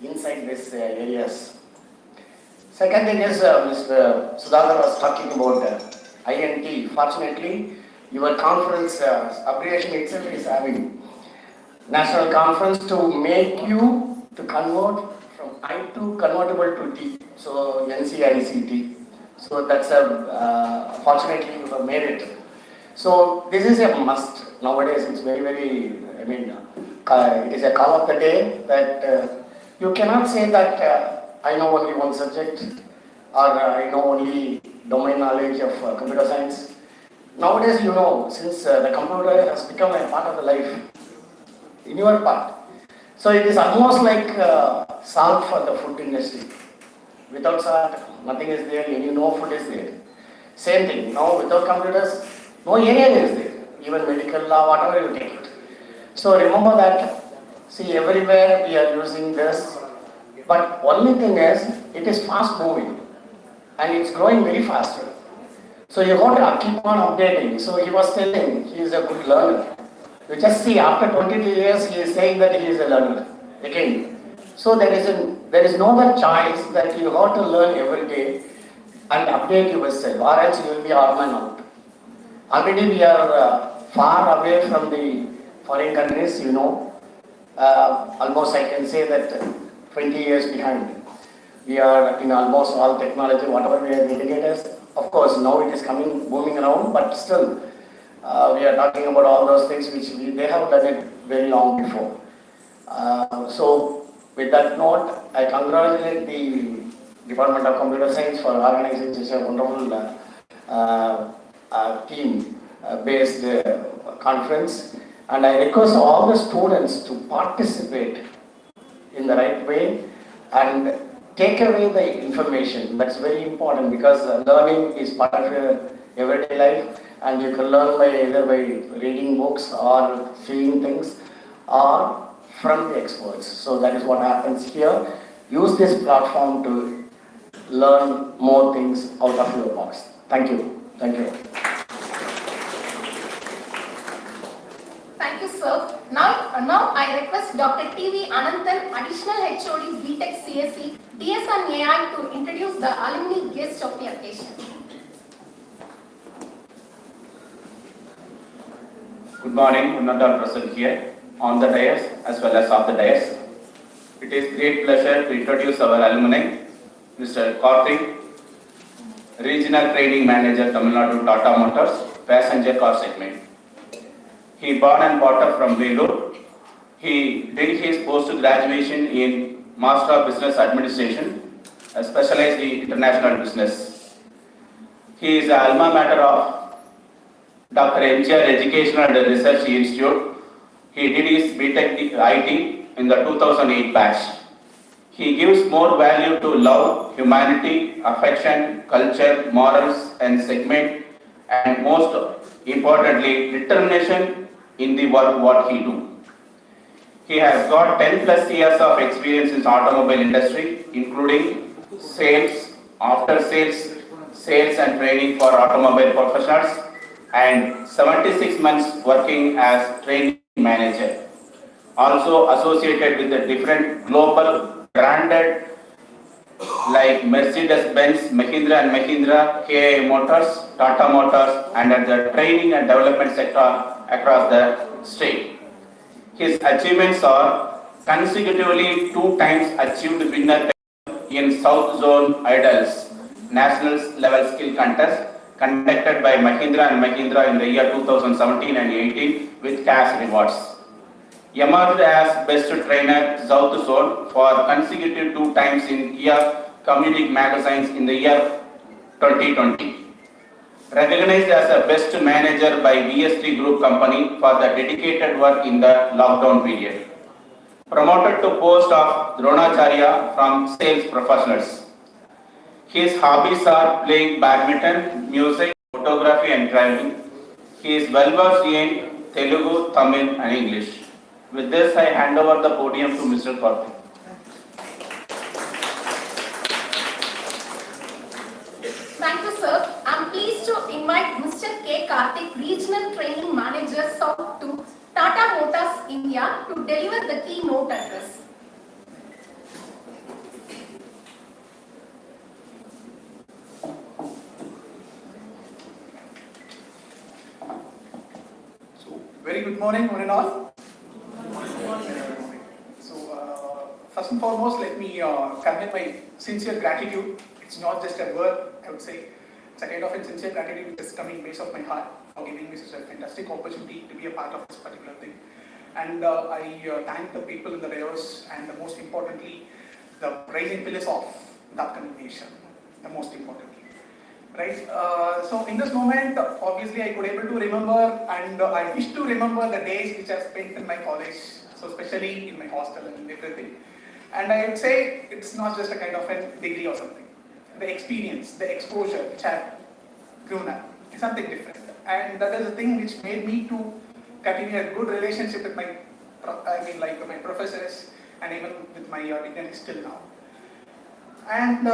inside these areas. Second thing is Mr. Sudhakar was talking about INT. Fortunately, your conference abbreviation itself is having national conference to make you to convert from I to convertible to T. So NCICT. So that's fortunately you have made it. So this is a must nowadays. It's very. I mean, it is a call of the day that you cannot say that I know only one subject or I know only domain knowledge of computer science. Nowadays, you know, since the computer has become a part of the life, in your part. So it is almost like salt for the food industry. Without salt, nothing is there, no food is there. Same thing, now without computers, no area is there. Even medical law, whatever you take it. So remember that, see, everywhere we are using this, but only thing is, it is fast moving and it's growing very faster. So you got to keep on updating. So he was telling he is a good learner. You just see after 22 years he is saying that he is a learner again. So there is no other choice that you got to learn every day and update yourself, or else you will be odd man out. Already we are far away from the foreign countries, you know. Almost I can say that 20 years behind. We are in almost all technology, whatever we are indicators. Of course, now it is coming, booming around, but still, we are talking about all those things which they have done it very long before. So, with that note, I congratulate the Department of Computer Science for organizing such a wonderful team-based conference, and I request all the students to participate in the right way and take away the information. That's very important because learning is part of your everyday life, and you can learn either by reading books or seeing things or from the experts. So that is what happens here. Use this platform to learn more things out of your box. Thank you. Thank you. Thank you, sir. Now I request Dr. T.V. Ananthan, Additional HOD, BTech CSE, DS and AI, to introduce the alumni guest of the occasion. Good morning, not all present here, on the dais as well as off the dais. It is great pleasure to introduce our alumni, Mr. Karthik, Regional Training Manager, Tamil Nadu Tata Motors, Passenger Car Segment. He born and brought up from Vellore. He did his post-graduation in Master of Business Administration, specialized in international business. He is the alma mater of Dr. MGR Educational and Research Institute. He did his BTech IT in the 2008 batch. He gives more value to love, humanity, affection, culture, morals, and segment, and most importantly, determination in the work what he do. He has got 10 plus years of experience in the automobile industry, including sales, after sales, sales and training for automobile professionals, and 76 months working as training manager. Also associated with the different global branded like Mercedes-Benz, Mahindra and Mahindra, KA Motors, Tata Motors, and at the training and development sector across the state. His achievements are consecutively 2 times achieved winner in South Zone Idols National Level Skill Contest conducted by Mahindra and Mahindra in the year 2017 and 18 with cash rewards. Emerged as Best Trainer South Zone for consecutive 2 times in year Community Magazines in the year 2020. Recognized as a Best Manager by VST Group Company for the dedicated work in the lockdown period. Promoted to post of Dronacharya from Sales Professionals. His hobbies are playing badminton, music, photography and driving. He is well versed in Telugu, Tamil and English. With this, I hand over the podium to Mr. Karthik. Thank you, sir. I'm pleased to invite Mr. K. Karthik, Regional Training Manager South to Tata Motors India to deliver the keynote address. Very good morning, one and all. So, first and foremost, let me convey my sincere gratitude. It's not just a word, I would say. It's a kind of a sincere gratitude which is coming base of my heart for giving me such a fantastic opportunity to be a part of this particular thing. And I thank the people in the dais and most importantly, the rising pillars of the upcoming nation, the most importantly. Right, so in this moment, obviously I could able to remember and I wish to remember the days which I spent in my college, so especially in my hostel and everything. And I would say it's not just a kind of a degree or something. The experience, the exposure which I have grown up is something different. And that is the thing which made me to continue a good relationship with my, my professors and even with my dignitaries till now. And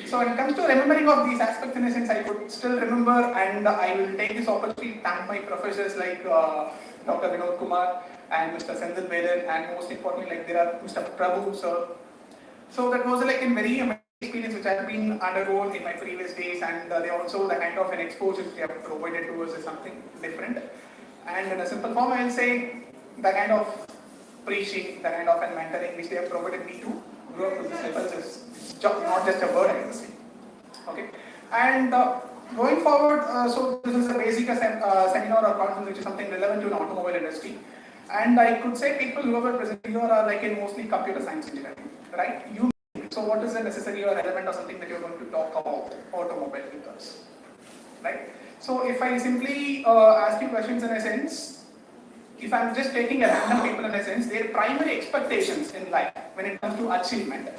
so when it comes to remembering of these aspects, in a sense, I could still remember, and I will take this opportunity to thank my professors like Dr. Vinod Kumar and Mr. Sendil Vedan, and most importantly, like there are Mr. Prabhu, sir. So that was like a very amazing experience which I have been undergone in my previous days, and they also the kind of an exposure they have provided to us is something different. And in a simple form, I will say the kind of preaching, the kind of an mentoring which they have provided me to grow up to this level is not just a word, I can say. Okay, and going forward, so this is a basic seminar or conference which is something relevant to an automobile industry, and I could say people who are presenting here are like in mostly computer science engineering, right? So what is the necessary or relevant or something that you're going to talk about automobile with us, right? So if I simply ask you questions in a sense, if I'm just taking a random people in a sense, their primary expectations in life when it comes to achievement.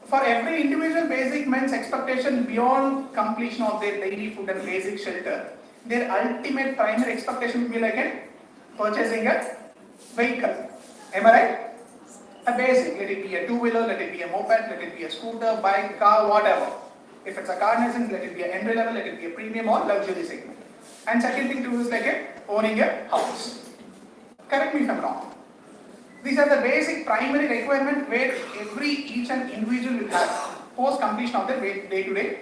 For every individual, basic man's expectation beyond completion of their daily food and basic shelter, their ultimate primary expectation would be like purchasing a vehicle. Am I right? A basic, let it be a two-wheeler, let it be a moped, let it be a scooter, bike, car, whatever. If it's a car license, let it be an entry level, let it be a premium or luxury segment. And second thing too is like owning a house. Correct me if I'm wrong. These are the basic primary requirement where each and individual will have post completion of their day-to-day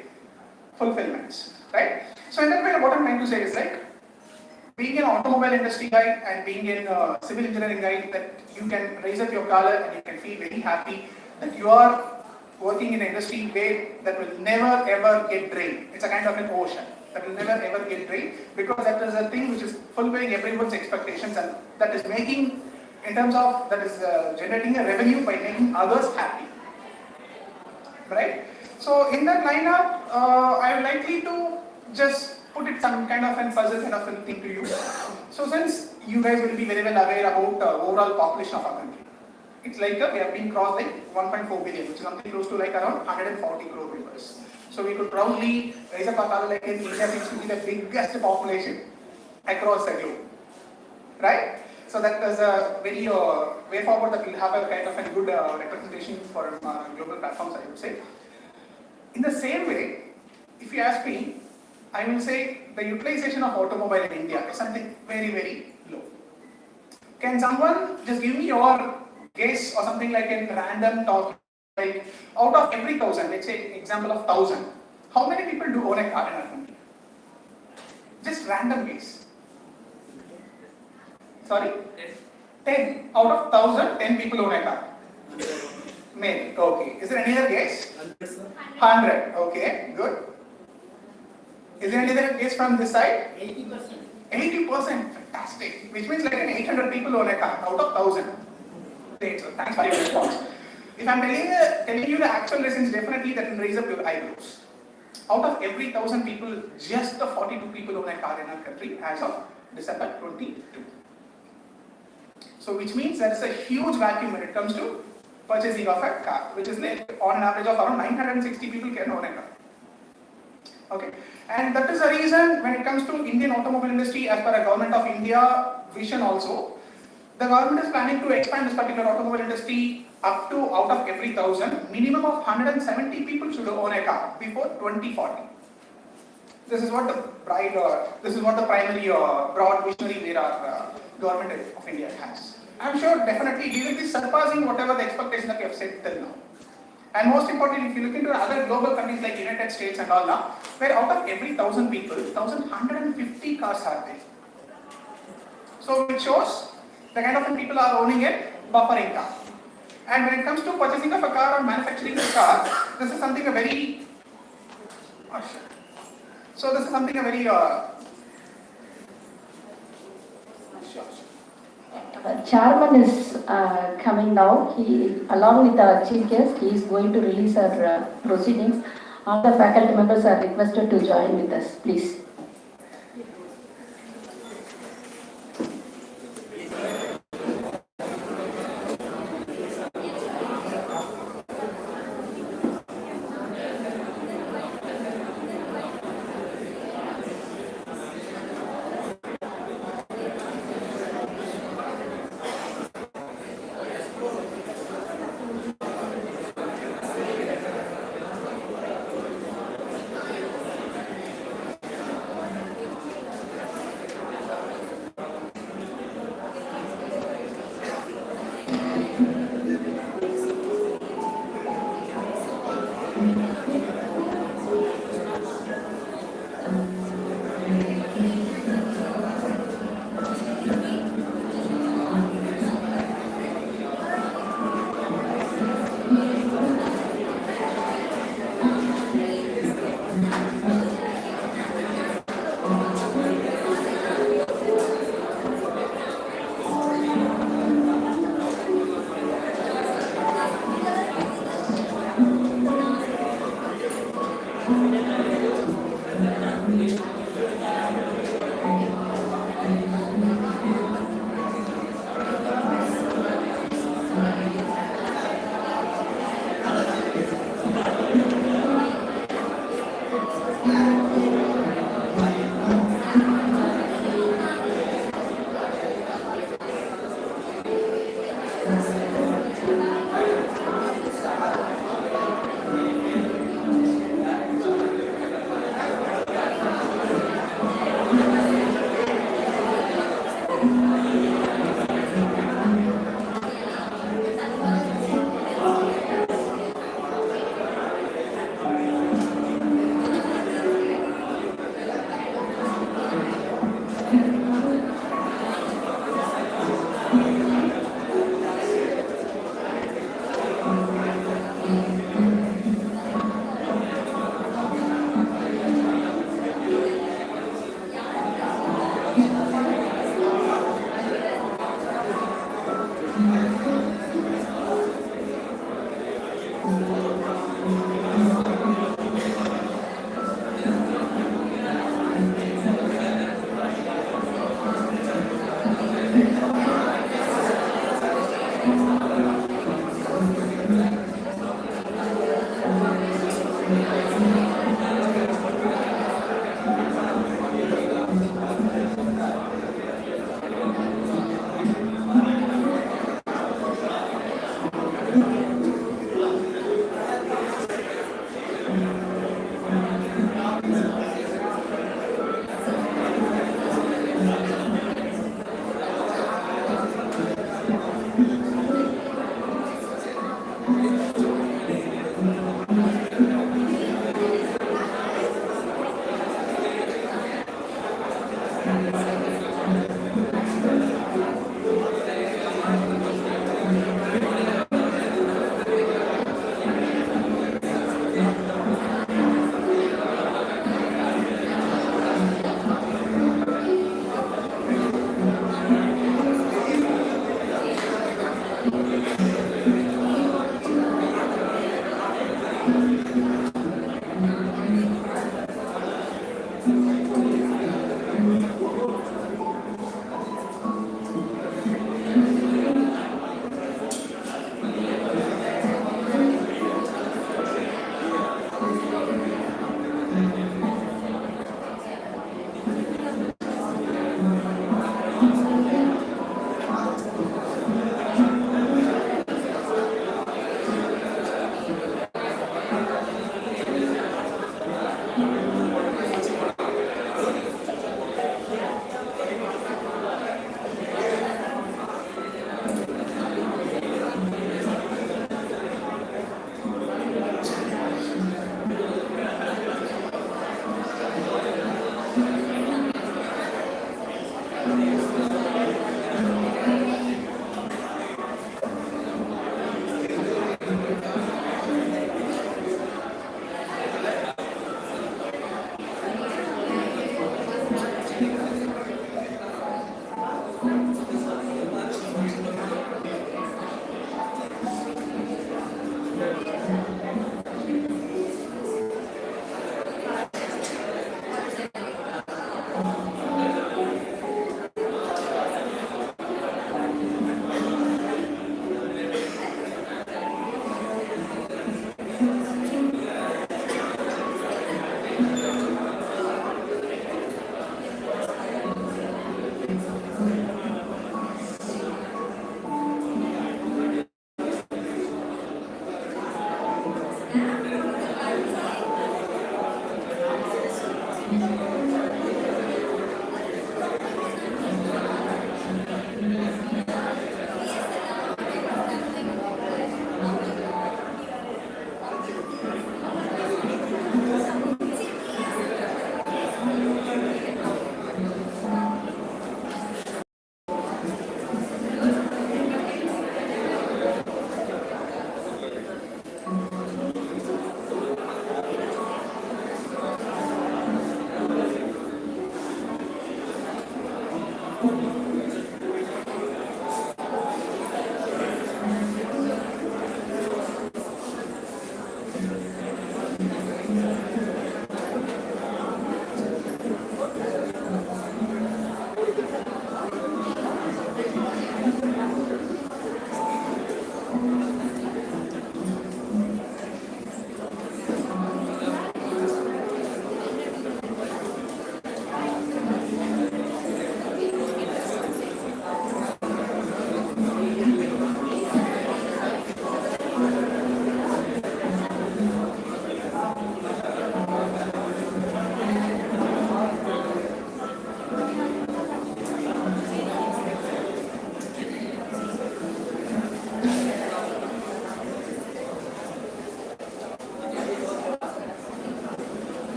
fulfillments, right? So in that way, what I'm trying to say is like, being an automobile industry guy and being a civil engineering guy, that you can raise up your collar and you can feel very happy that you are working in an industry where that will never ever get drained. It's a kind of an ocean that will never ever get drained, because that is a thing which is fulfilling everyone's expectations, and that is making in terms of that is generating a revenue by making others happy, right? So in that lineup, I am likely to just put it some kind of a puzzle kind of a thing to you. So since you guys will be very well aware about the overall population of our country, it's like we have been crossed like 1.4 billion, which is something close to like around 140 crore members. So we could proudly raise up our color like in India seems to be the biggest population across the globe, right? So that is a very way forward that we'll have a kind of a good representation for global platforms, I would say. In the same way, if you ask me, I will say the utilization of automobile in India is something very, very low. Can someone just give me your guess or something like a random talk, like out of every 1,000, let's say example of 1,000, how many people do own a car in our country? Just random guess. Sorry? 10. Out of 1,000, 10 people own a car. Maybe. Okay. Is there any other guess? 100. Okay. Good. Is there any other guess from this side? 80%. 80%. Fantastic. Which means like 800 people own a car out of 1,000. Great. So thanks for your response. If I'm telling you the actual reasons, definitely that will raise up your eyebrows. Out of every 1,000 people, just the 42 people own a car in our country as of December 22. So which means that's a huge vacuum when it comes to purchasing of a car, which is like on an average of around 960 people can own a car. Okay, and that is the reason when it comes to Indian automobile industry, as per a Government of India vision also, the government is planning to expand this particular automobile industry up to out of every 1,000, minimum of 170 people should own a car before 2040. This is what the primary broad visionary where our Government of India has. I'm sure definitely we will be surpassing whatever the expectation that we have set till now. And most importantly, if you look into other global countries like United States and all now, where out of every 1,000 people, 1,150 cars are there. So it shows the kind of people are owning a buffering car. And when it comes to purchasing of a car or manufacturing a car, this is something a very Chairman is coming now. He, along with our chief guest, he is going to release our proceedings. All the faculty members are requested to join with us, please.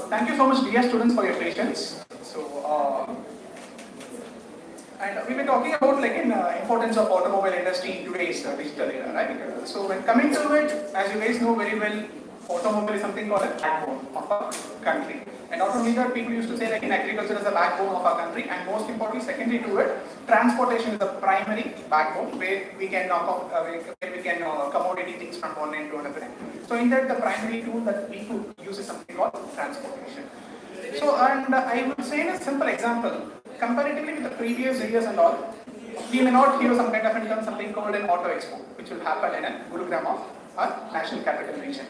Thank you so much, dear students, for your patience. And we've been talking about importance of automobile industry in today's digital era, right? So when coming to it, as you guys know very well, automobile is something called a backbone of our country. And not only that, people used to say in agriculture is the backbone of our country, and most importantly, secondary to it, transportation is the primary backbone where we can commodity things from one end to another end. So in that, the primary tool that we could use is something called transportation. So, and I would say in a simple example, comparatively with the previous years and all, we may not hear some kind of something called an auto expo, which will happen in a Gurugram of our national capital region,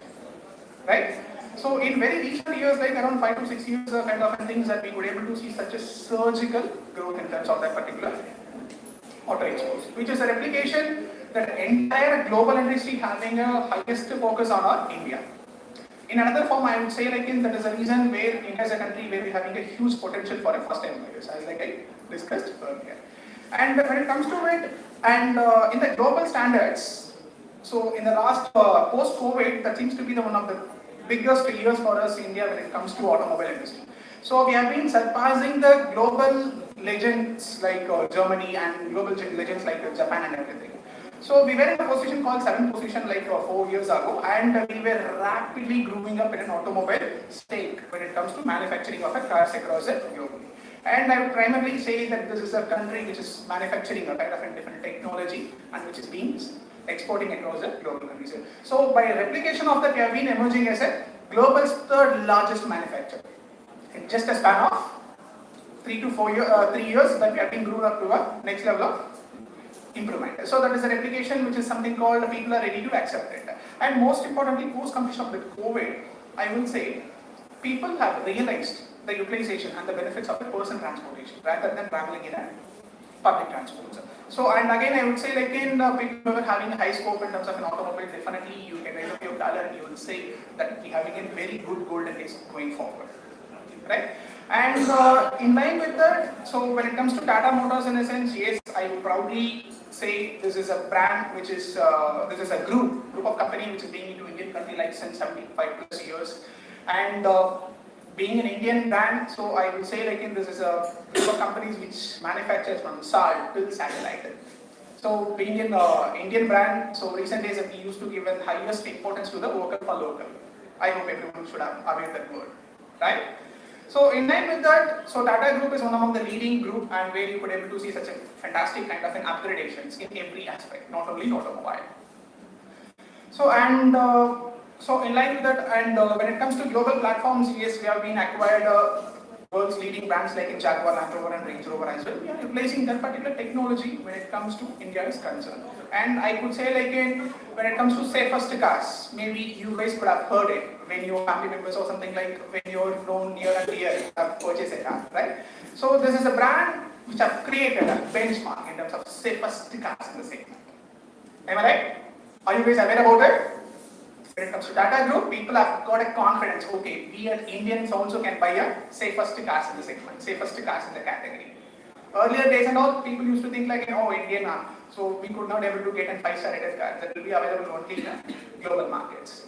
right? So in very recent years, like around 5 to 6 years, kind of things that we were able to see such a surgical growth in terms of that particular auto expos, which is a replication that entire global industry having a highest focus on our India. In another form, I would say that is a reason where India is a country where we're having a huge potential for a first-time buyers, as I discussed earlier. And when it comes to it, and in the global standards, So in the last post-COVID, that seems to be one of the biggest years for us in India when it comes to automobile industry. So we have been surpassing the global legends like Germany and global legends like Japan and everything. So we were in a position called 7th position like 4 years ago, and we were rapidly growing up in an automobile state when it comes to manufacturing of cars across the globally. And I would primarily say that this is a country which is manufacturing a kind of a different technology and which is being exporting across the global countries. So by replication of that, we have been emerging as a global's third largest manufacturer. In just a span of 3 to 4 years, 3 years, that we have been grown up to a next level of improvement. So that is a replication which is something called people are ready to accept it. And most importantly, post completion of the COVID, I will say people have realized the utilization and the benefits of the person transportation rather than traveling in a public transport. So and again I would say like in people who are having a high scope in terms of an automobile, definitely you can raise up your color and you will say that we are having a very good golden days going forward. Right? And in line with that, so when it comes to Tata Motors in a sense, yes, I would proudly say this is a brand which is, this is a group of company which is being into Indian country like since 75 plus years. And being an Indian brand, so I would say like this is a group of companies which manufactures from salt till satellite. So being an Indian brand, so recent days we used to give the highest importance to the vocal for local. I hope everyone should have aware that word, right? So in line with that, so Tata Group is one among the leading group and where you could able to see such a fantastic kind of an upgradations in every aspect, not only automobile. So and so in line with that, and when it comes to global platforms, yes, we have been acquired world's leading brands like in Jaguar, Land Rover and Range Rover as well. We are replacing that particular technology when it comes to India is concerned. And I could say like in when it comes to safest cars, maybe you guys could have heard it when your family members or something like when you're known near and dear have purchased a car, right? So this is a brand which have created a benchmark in terms of safest cars in the segment. Am I right? Are you guys aware about it? When it comes to Tata Group, people have got a confidence, okay, we as Indians also can buy a safest cars in the segment, safest cars in the category. Earlier days and all, people used to think like, oh, Indian, so we could not able to get a 5-star rated car that will be available only in global markets.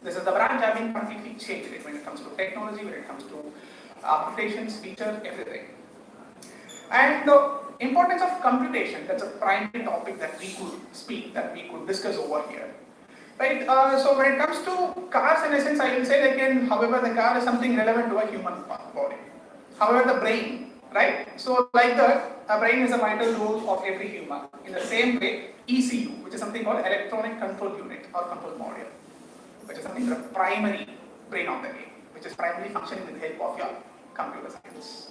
This is the brand having completely changed when it comes to technology, when it comes to applications, features, everything. And the importance of computation, that's a primary topic that we could speak, that we could discuss over here. Right, so when it comes to cars in essence, I will say again, however, the car is something relevant to a human body. However, the brain, right? So like that, a brain is a vital role of every human. In the same way, ECU, which is something called electronic control unit or control module, which is something the primary brain of the game, which is primarily functioning with the help of your computer science.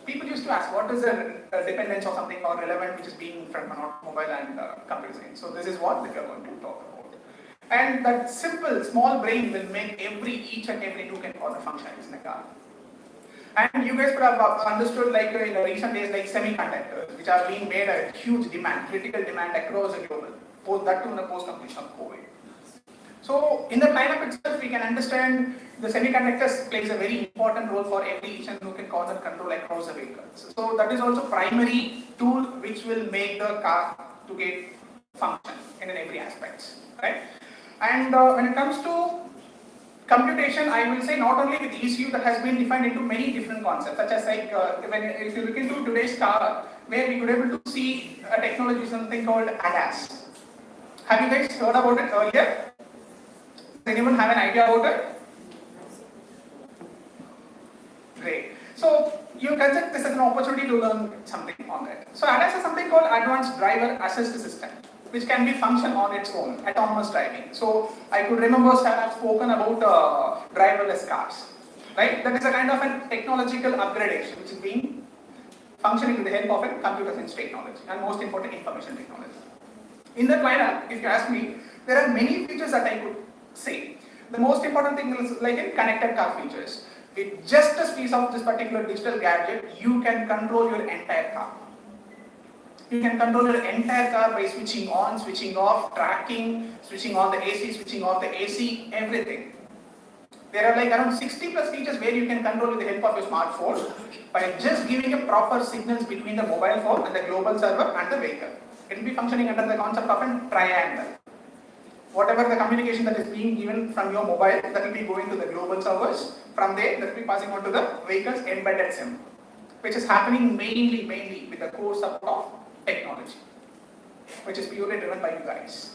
People used to ask, what is the dependence of something or relevant which is being from an automobile and computer science? So this is what we are going to talk about. And that simple, small brain will make each and every nook and corner function in a car. And you guys could have understood like in the recent days like semiconductors, which are being made a huge demand, critical demand across the global, that too in the post-completion of COVID. So in the lineup itself, we can understand the semiconductors plays a very important role for every each and nook and corner control across the vehicles. So that is also primary tool which will make the car to get function in every aspect, right? And when it comes to computation, I will say not only with ECU that has been defined into many different concepts, such as like if you look into today's car, where we could able to see a technology something called ADAS. Have you guys heard about it earlier? Does anyone have an idea about it? Great. So you consider this as an opportunity to learn something on it. So ADAS is something called Advanced Driver Assist System, which can be function on its own, autonomous driving. So I could remember I have spoken about driverless cars, right? That is a kind of a technological upgradation which is being functioning with the help of a computer science technology and most important information technology. In that lineup, if you ask me, there are many features that I could say. The most important thing is like in connected car features. With just a piece of this particular digital gadget, you can control your entire car. You can control your entire car by switching on, switching off, tracking, switching on the AC, switching off the AC, everything. There are like around 60 plus features where you can control with the help of your smartphone by just giving a proper signals between the mobile phone and the global server and the vehicle. It will be functioning under the concept of a triangle. Whatever the communication that is being given from your mobile, that will be going to the global servers. From there, that will be passing on to the vehicle's embedded SIM, which is happening mainly with the core support of technology, which is purely driven by you guys.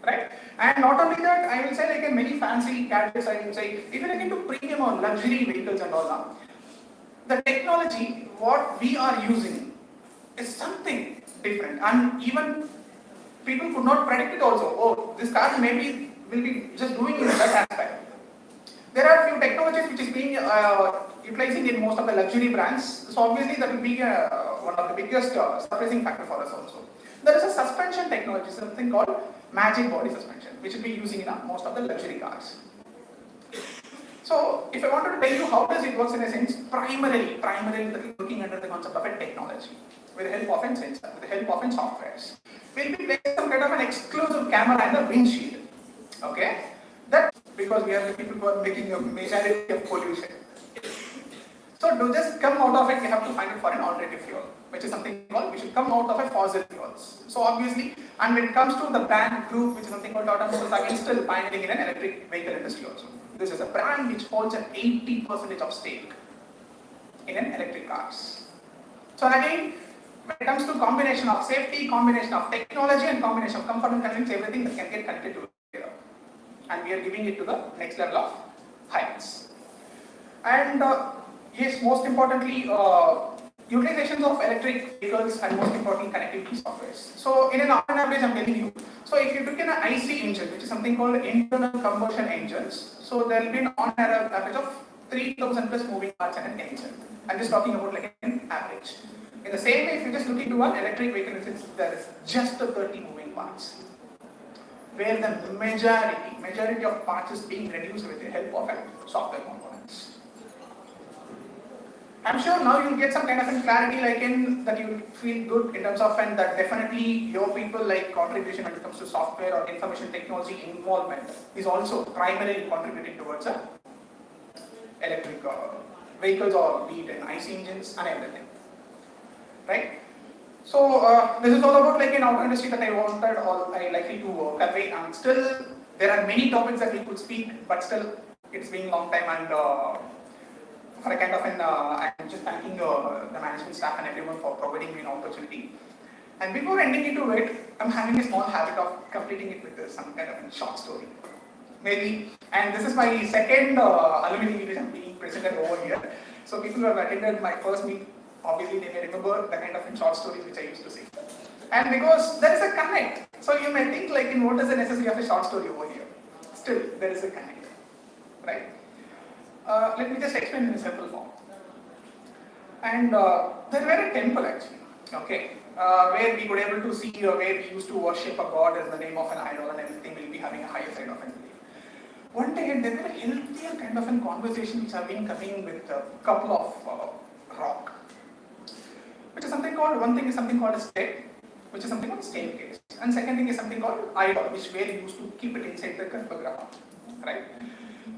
Right? And not only that, I will say like in many fancy gadgets, I will say, if you look into premium or luxury vehicles and all that, the technology, what we are using is something different. And even people could not predict it also. Oh, this car maybe will be just doing in that aspect. There are few technologies which is being utilizing in most of the luxury brands. So obviously that will be one of the biggest surprising factor for us also. There is a suspension technology, something called magic body suspension, which will be using in most of the luxury cars. So if I wanted to tell you how does it works in a sense, primarily looking under the concept of a technology, with the help of a sensor, with the help of a softwares. We'll be placing some kind of an exclusive camera in the windshield. Okay? That because we are the people who are making a majority of pollution. So to just come out of it, we have to find it for an alternative fuel, which is something called, we should come out of a fossil fuels. So obviously, and when it comes to the brand group, which is something called Tata Motors, again still pioneering in an electric vehicle industry also. This is a brand which holds an 80% of stake in an electric cars. So again, when it comes to combination of safety, combination of technology, and combination of comfort and convenience, everything that can get connected to it. And we are giving it to the next level of heights. And yes, most importantly, utilizations of electric vehicles and most importantly connectivity softwares. So in an average, I'm telling you, so if you look at an IC engine, which is something called internal combustion engines, so there will be an average of 3,000 plus moving parts in an engine. I'm just talking about like an average. In the same way, if you just look into an electric vehicle, there is just 30 moving parts, where the majority of parts is being reduced with the help of software components. I'm sure now you'll get some kind of clarity like in that you'll feel good in terms of and that definitely your people like contribution when it comes to software or information technology involvement is also primarily contributing towards electric vehicles or be it in IC engines and everything. Right? So this is all about like an auto industry that I wanted or I likely to convey, and still there are many topics that we could speak, but still it's been a long time and for a kind of an, I'm just thanking the management staff and everyone for providing me an opportunity. And before ending into it, I'm having a small habit of completing it with some kind of a short story. Maybe, and this is my second alumni meet which I'm being presented over here. So people who have attended my first meet, obviously they may remember the kind of short stories which I used to say. And because there is a connect, so you may think like in what is the necessity of a short story over here? Still, there is a connect, right? Let me just explain in a simple form. And there were a temple actually, okay, where we could able to see where we used to worship a god as the name of an idol and everything will be having a higher side of it. One day there were a healthier kind of a conversation which have been coming with a couple of rock, which is something called, one thing is something called a step, which is something called staircase, and second thing is something called idol, which where you used to keep it inside the Garbhagriha, right?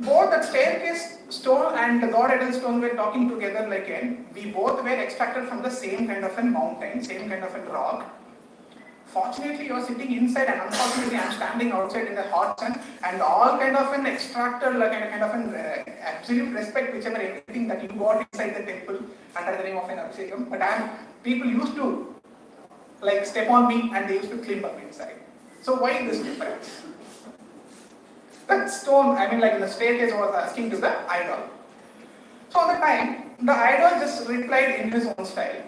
Both that staircase stone and the god idol stone were talking together like we both were extracted from the same kind of a mountain, same kind of a rock. Fortunately, you are sitting inside and unfortunately I am standing outside in the hot sun and all kind of an extracted like a kind of an absolute respect whichever everything that you got inside the temple under the name of an Abhishekam. But people used to like step on me and they used to climb up inside. So why this difference? That stone, I mean like the staircase was asking to the idol. So at the time, the idol just replied in his own style.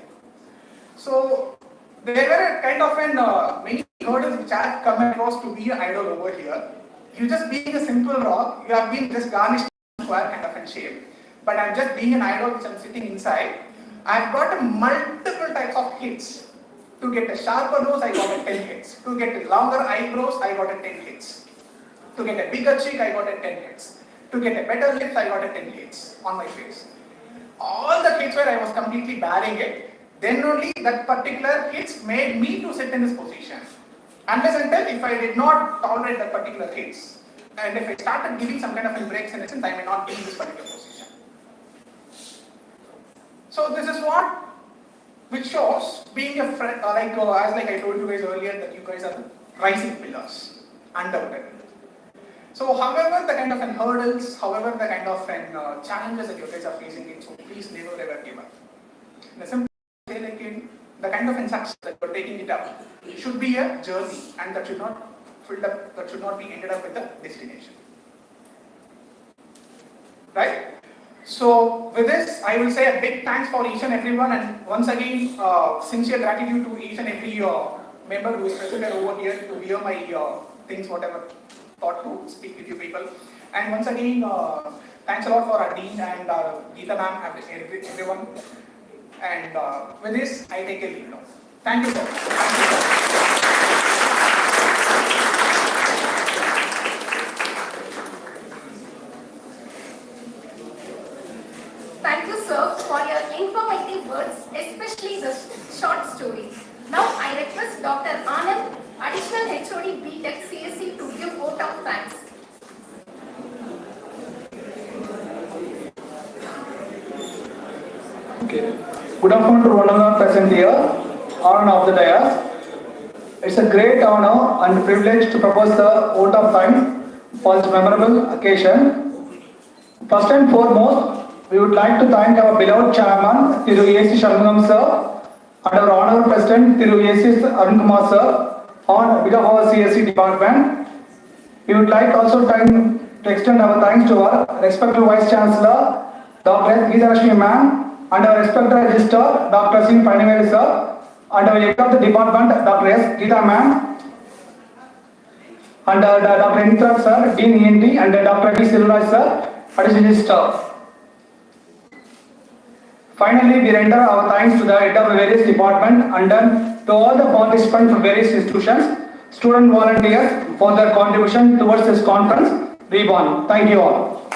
So there were kind of many hurdles which I have come across to be an idol over here. You just being a simple rock, you have been just garnished in square kind of a shape. But I'm just being an idol which I'm sitting inside. I've got multiple types of hits. To get a sharper nose, I got a 10 hits. To get longer eyebrows, I got a 10 hits. To get a bigger cheek, I got a 10 hits. To get a better lips, I got a 10 hits on my face. All the hits where I was completely bearing it, then only that particular hits made me to sit in this position. Unless until if I did not tolerate that particular hits, and if I started giving some kind of breaks in essence, I may not be in this particular position. So this is what which shows being a friend, as like I told you guys earlier, that you guys are the rising pillars, undoubtedly. So however the kind of hurdles, however the kind of challenges that you guys are facing in, so please never ever give up. In a simple way, like the kind of success that you're taking it up should be a journey, and that should not be ended up with a destination. Right? So with this, I will say a big thanks for each and everyone, and once again, sincere gratitude to each and every member who is present over here to hear my things, whatever thought to speak with you people. And once again, thanks a lot for our dean and Geeta ma'am, everyone. And with this, I take a leave now. Thank you so much. Thank you so much. Thank you, sir, for your informative words, especially the short story. Now I request Dr. Anand, Additional HOD BTech CSC, to give vote of thanks. Okay. Good afternoon to one another present here, on and off the dais. It's a great honor and privilege to propose the vote of thanks for this memorable occasion. First and foremost, we would like to thank our beloved chairman, Thiru A.C. Shanmugam sir, and our honorable president, Thiru A.C. Arun Kumar sir, on behalf of our CSC department. We would like also to extend our thanks to our respected Vice Chancellor, Dr. Geeta Rashmi ma'am, and our respected Registrar, Dr. Singh Panivelu sir, and our head of the department, Dr. S. Geeta ma'am, and Dr. Intrap sir, Dean ENT, and Dr. D. Silvaraj sir, additional staff. Finally, we render our thanks to the head of various departments and then to all the participants from various institutions, student volunteers for their contribution towards this conference, Reborn. Thank you all.